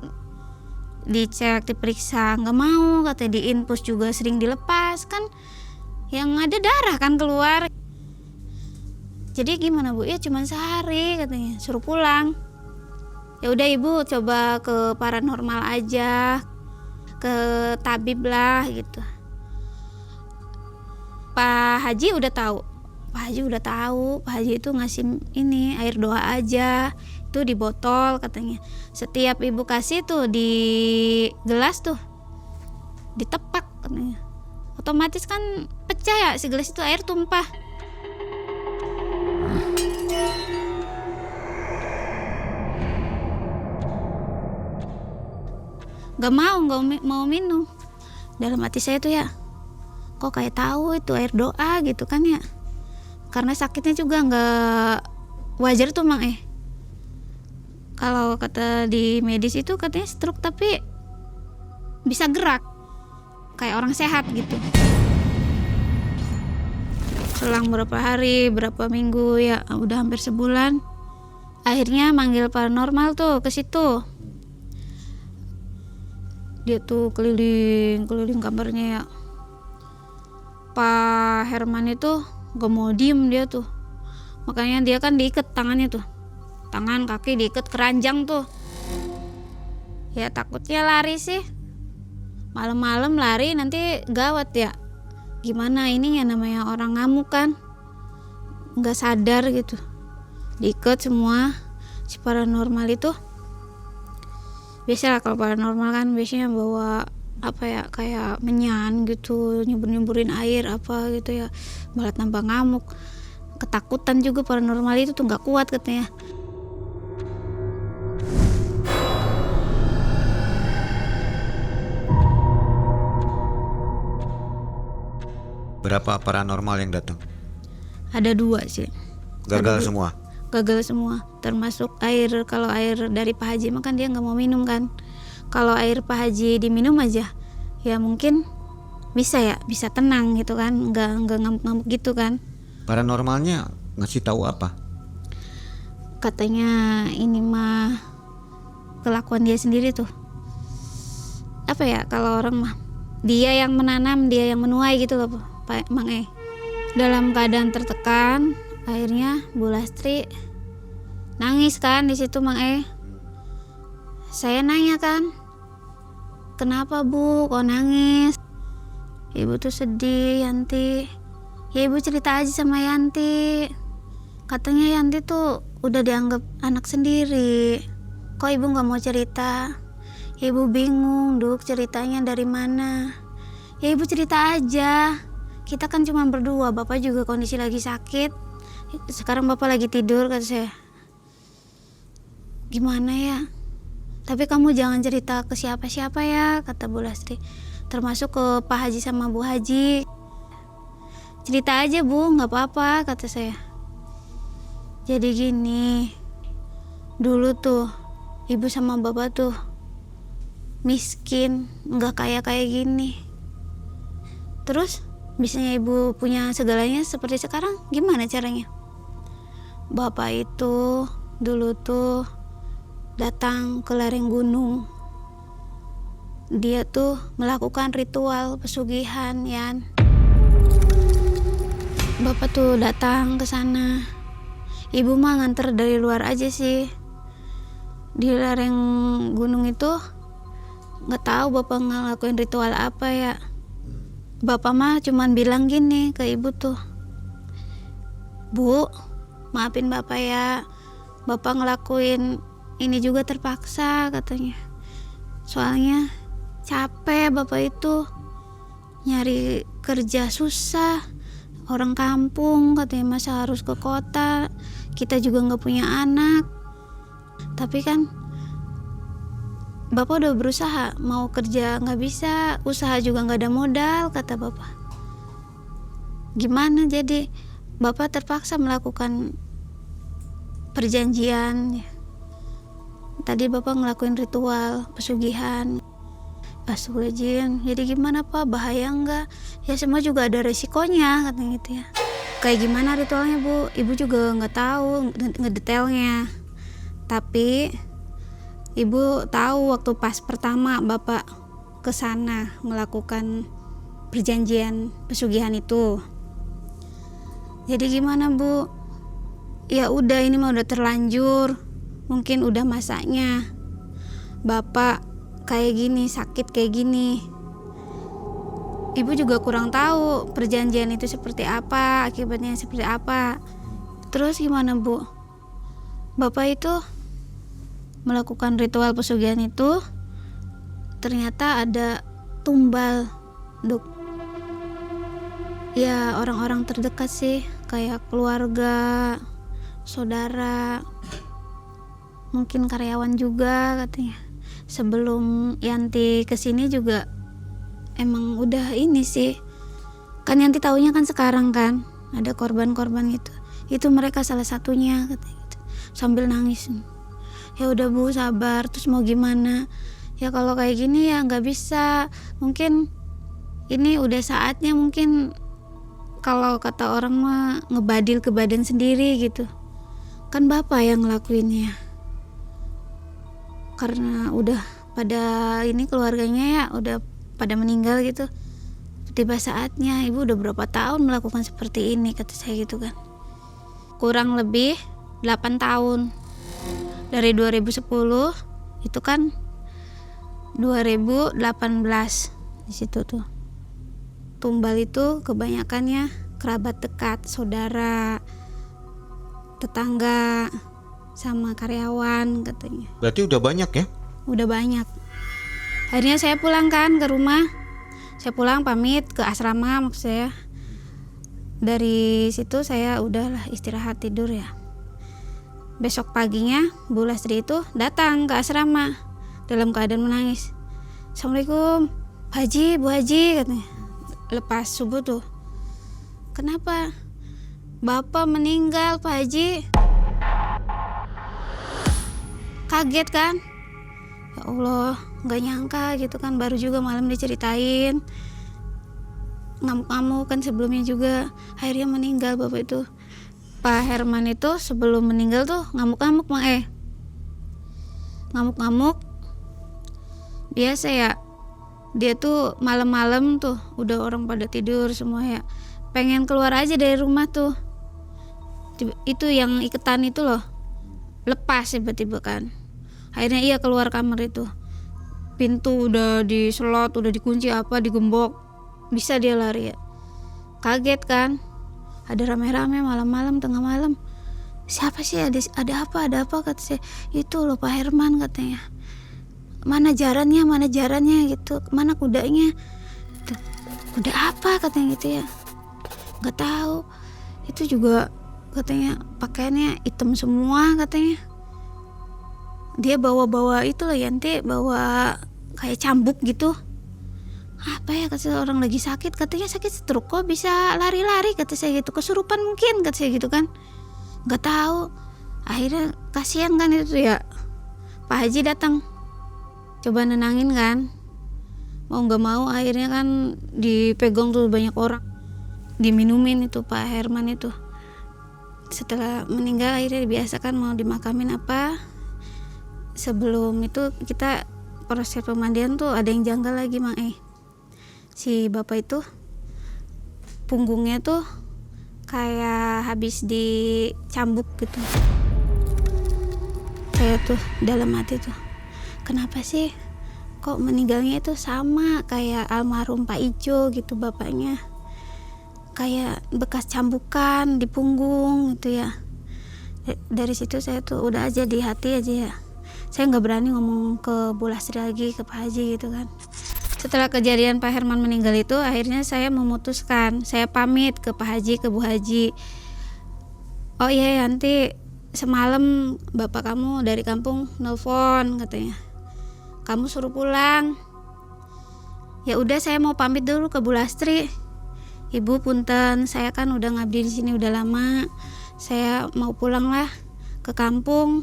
dicek diperiksa nggak mau katanya, di infus juga sering dilepas kan, yang ada darah kan keluar. Jadi gimana Bu, ya cuman sehari katanya suruh pulang. Ya udah Ibu coba ke paranormal aja, ke tabib lah gitu. Pak Haji udah tahu, Pak Haji itu ngasih ini air doa aja, itu di botol katanya. Setiap Ibu kasih tuh di gelas tuh ditepak katanya, otomatis kan pecah ya si gelas itu, air tumpah. Gak mau minum. Dalam hati saya tuh ya, kok kayak tahu itu air doa gitu kan ya, karena sakitnya juga gak wajar tuh Mang. Kalau kata di medis itu katanya stroke tapi bisa gerak kayak orang sehat gitu. Selang berapa hari, berapa minggu ya, udah hampir sebulan, akhirnya manggil paranormal tuh ke situ. Dia tuh keliling kamarnya ya. Pak Herman itu gak mau diem dia tuh, makanya dia kan diikat tangannya tuh, tangan kaki diikat keranjang tuh. Ya takutnya lari sih, malam-malam lari nanti gawat ya. Gimana ini ya, namanya orang ngamuk kan, nggak sadar gitu, diikat semua. Si paranormal itu biasalah, kalau paranormal kan biasanya bawa apa ya, kayak menyan gitu, nyemburin air apa gitu ya, malah tambah ngamuk. Ketakutan juga paranormal itu tuh nggak kuat katanya. Berapa paranormal yang datang? Ada 2 sih. Gagal semua. Gagal semua, termasuk air. Kalau air dari Pak Haji mah kan dia nggak mau minum kan. Kalau air Pak Haji diminum aja, ya mungkin bisa tenang gitu kan, nggak ngamuk-ngamuk gitu kan. Paranormalnya ngasih tahu apa? Katanya ini mah kelakuan dia sendiri tuh. Apa ya, kalau orang mah dia yang menanam, dia yang menuai gitu loh Pak Mang. Dalam keadaan tertekan, akhirnya Bu Lastri nangis kan di situ Mang. Saya nanya kan, kenapa Bu kok nangis? Ibu tuh sedih Yanti. Ya Ibu cerita aja sama Yanti. Katanya Yanti tuh udah dianggap anak sendiri. Kok Ibu gak mau cerita? Ibu bingung Duk, ceritanya dari mana. Ya Ibu cerita aja, kita kan cuma berdua, Bapak juga kondisi lagi sakit. Sekarang Bapak lagi tidur, kata saya. Gimana ya? Tapi kamu jangan cerita ke siapa-siapa ya, kata Bu Lastri. Termasuk ke Pak Haji sama Bu Haji. Cerita aja Bu, gak apa-apa, kata saya. Jadi gini, dulu tuh Ibu sama Bapak tuh miskin, gak kaya kayak gini. Terus bisanya Ibu punya segalanya seperti sekarang, gimana caranya? Bapak itu dulu tuh datang ke lereng gunung. Dia tuh melakukan ritual pesugihan, Yan. Bapak tuh datang ke sana. Ibu mah nganter dari luar aja sih. Di lereng gunung itu nggak tahu Bapak ngelakuin ritual apa ya. Bapak mah cuman bilang gini ke Ibu tuh, Bu, maafin Bapak ya, Bapak ngelakuin ini juga terpaksa, katanya. Soalnya capek Bapak itu, nyari kerja susah, orang kampung, katanya, masa harus ke kota, kita juga nggak punya anak. Tapi kan Bapak udah berusaha, mau kerja nggak bisa, usaha juga nggak ada modal, kata Bapak. Gimana jadi Bapak terpaksa melakukan perjanjian. Tadi Bapak ngelakuin ritual pesugihan. Astagfirullahaladzim, jadi gimana Pak, bahaya enggak? Ya semua juga ada resikonya, katanya gitu ya. Kayak gimana ritualnya Bu? Ibu juga nggak tahu ngedetailnya. Tapi Ibu tahu waktu pas pertama Bapak ke sana melakukan perjanjian pesugihan itu. Jadi gimana Bu? Ya udah, ini mah udah terlanjur. Mungkin udah masanya. Bapak kayak gini, sakit kayak gini. Ibu juga kurang tahu perjanjian itu seperti apa, akibatnya seperti apa. Terus gimana Bu? Bapak itu melakukan ritual pesugihan itu, ternyata ada tumbal, Duk. Ya orang-orang terdekat sih, kayak keluarga, saudara, mungkin karyawan juga katanya. Sebelum Yanti kesini juga emang udah ini sih. Kan Yanti taunya kan sekarang kan ada korban-korban itu. Itu mereka salah satunya katanya gitu. Sambil nangis. Ya udah Bu, sabar. Terus mau gimana? Ya kalau kayak gini ya nggak bisa. Mungkin ini udah saatnya, mungkin kalau kata orang mah ngebadil ke badan sendiri gitu. Kan Bapak yang ngelakuinnya. Karena udah pada ini keluarganya ya udah pada meninggal gitu. Tiba saatnya, Ibu udah berapa tahun melakukan seperti ini, kata saya gitu kan. Kurang lebih 8 tahun. Dari 2010 itu kan 2018 di situ tuh. Tumbal itu kebanyakannya kerabat dekat, saudara, tetangga, sama karyawan katanya. Berarti udah banyak ya? Udah banyak. Akhirnya saya pulang kan ke rumah. Saya pulang pamit ke asrama maksud saya. Dari situ saya udahlah istirahat tidur ya. Besok paginya Bu Lastri itu datang ke asrama dalam keadaan menangis. Assalamualaikum Pak Haji, Bu Haji katanya. Lepas subuh tuh. Kenapa? Bapak meninggal Pak Haji. Kaget kan? Ya Allah, gak nyangka gitu kan. Baru juga malam diceritain. Ngamuk-ngamuk kan sebelumnya juga. Akhirnya meninggal Bapak itu. Pak Herman itu sebelum meninggal tuh ngamuk-ngamuk Mak. Ngamuk-ngamuk. Biasa ya. Dia tuh malam-malam tuh udah orang pada tidur semua ya. Pengen keluar aja dari rumah tuh. Itu yang iketan itu loh. Lepas tiba-tiba kan. Akhirnya ia keluar kamar itu. Pintu udah diselot, udah dikunci apa, digembok. Bisa dia lari ya. Kaget kan. Ada rame-rame malam-malam, tengah malam. Siapa sih, ada apa kata saya. Itu loh Pak Herman katanya. Mana jarannya gitu. Mana kudanya gitu. Kuda apa katanya gitu ya. Gak tahu. Itu juga katanya pakaiannya hitam semua katanya. Dia bawa itu loh Yanti, bawa kayak cambuk gitu. Apa ya, kata orang lagi sakit, katanya sakit stroke kok bisa lari-lari, kata saya gitu. Kesurupan mungkin, kata saya gitu kan. Gak tahu. Akhirnya kasihan kan itu ya. Pak Haji datang, coba nenangin kan. Mau gak mau akhirnya kan dipegang tuh banyak orang. Diminumin itu Pak Herman itu. Setelah meninggal akhirnya dibiasakan mau dimakamin apa. Sebelum itu kita proses pemandian tuh ada yang janggal lagi Mang. Si bapak itu punggungnya tuh kayak habis dicambuk gitu. Saya tuh dalam hati tuh, kenapa sih kok meninggalnya itu sama kayak almarhum Pak Ijo gitu bapaknya. Kayak bekas cambukan di punggung gitu ya. Dari situ saya tuh udah aja di hati aja ya. Saya nggak berani ngomong ke Bu Lastri lagi, ke Pak Haji gitu kan. Setelah kejadian Pak Herman meninggal itu, akhirnya saya memutuskan, saya pamit ke Pak Haji, ke Bu Haji. Oh iya nanti semalam bapak kamu dari kampung nelpon katanya. Kamu suruh pulang. Ya udah saya mau pamit dulu ke Bu Lastri. Ibu punten, saya kan udah ngabdi di sini udah lama. Saya mau pulang lah ke ke kampung.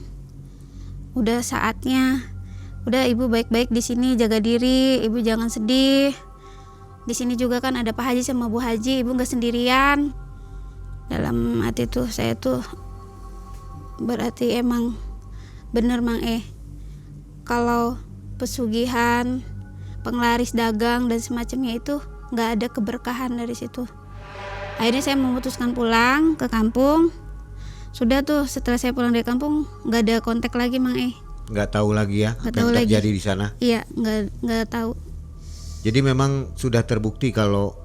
Udah saatnya. Udah ibu baik-baik di sini, jaga diri, ibu jangan sedih. Di sini juga kan ada Pak Haji sama Bu Haji, ibu nggak sendirian. Dalam hati tuh saya tuh berarti emang bener Mang kalau pesugihan, penglaris dagang dan semacamnya itu nggak ada keberkahan dari situ. Akhirnya saya memutuskan pulang ke kampung. Sudah tuh setelah saya pulang dari kampung nggak ada kontak lagi Mang Nggak tahu lagi ya Nggak apa tahu yang lagi. terjadi di sana. Iya, nggak tahu. Jadi memang sudah terbukti kalau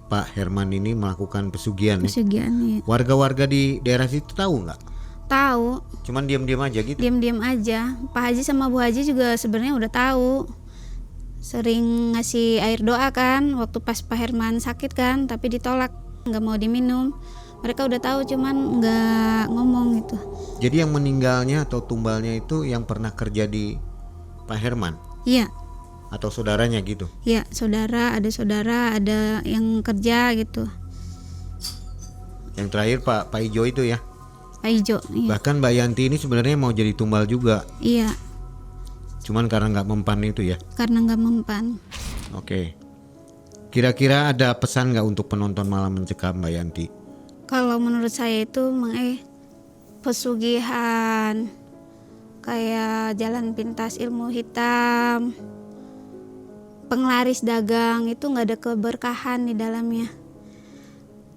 Pak Herman ini melakukan pesugihan ya. Pesugihan ya. Warga-warga di daerah situ tahu nggak? Tahu, Cuman diam-diam aja gitu. diam-diam aja. Pak Haji sama Bu Haji juga sebenarnya udah tahu. Sering ngasih air doa kan waktu pas Pak Herman sakit kan, tapi ditolak, nggak mau diminum. Mereka udah tahu cuman nggak ngomong gitu. Jadi yang meninggalnya atau tumbalnya itu yang pernah kerja di Pak Herman Iya, atau saudaranya gitu. iya, saudara, ada yang kerja gitu. Yang terakhir Pak Ijo itu ya. Pak Ijo, iya. Bahkan Mbak Yanti ini sebenarnya mau jadi tumbal juga. Iya, Cuman karena nggak mempan itu ya. karena nggak mempan. Oke. Kira-kira ada pesan nggak untuk penonton Malam Mencekam Mbak Yanti? Kalau menurut saya itu pesugihan kayak jalan pintas ilmu hitam, penglaris dagang itu nggak ada keberkahan di dalamnya.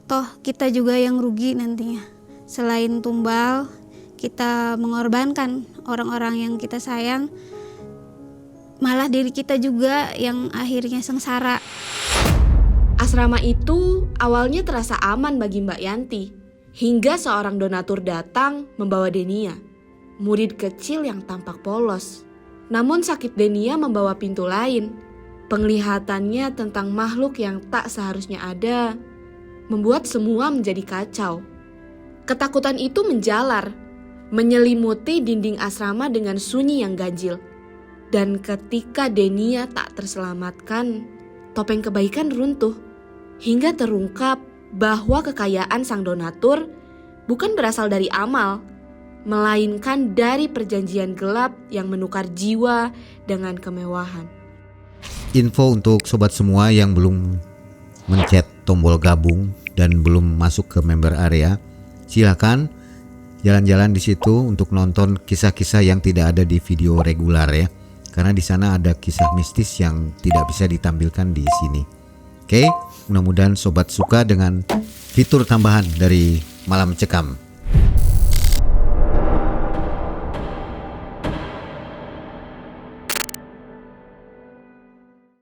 Toh kita juga yang rugi nantinya. Selain tumbal, kita mengorbankan orang-orang yang kita sayang, malah diri kita juga yang akhirnya sengsara. Asrama itu awalnya terasa aman bagi Mbak Yanti, hingga seorang donatur datang membawa Denia, murid kecil yang tampak polos. Namun sakit Denia membawa pintu lain. Penglihatannya tentang makhluk yang tak seharusnya ada, membuat semua menjadi kacau. Ketakutan itu menjalar, menyelimuti dinding asrama dengan sunyi yang ganjil. Dan ketika Denia tak terselamatkan, topeng kebaikan runtuh, hingga terungkap bahwa kekayaan sang donatur bukan berasal dari amal, melainkan dari perjanjian gelap yang menukar jiwa dengan kemewahan. Info untuk sobat semua yang belum mencet tombol gabung dan belum masuk ke member area, silakan jalan-jalan di situ untuk nonton kisah-kisah yang tidak ada di video regular ya. Karena di sana ada kisah mistis yang tidak bisa ditampilkan di sini. Oke, mudah-mudahan sobat suka dengan fitur tambahan dari Malam Cekam.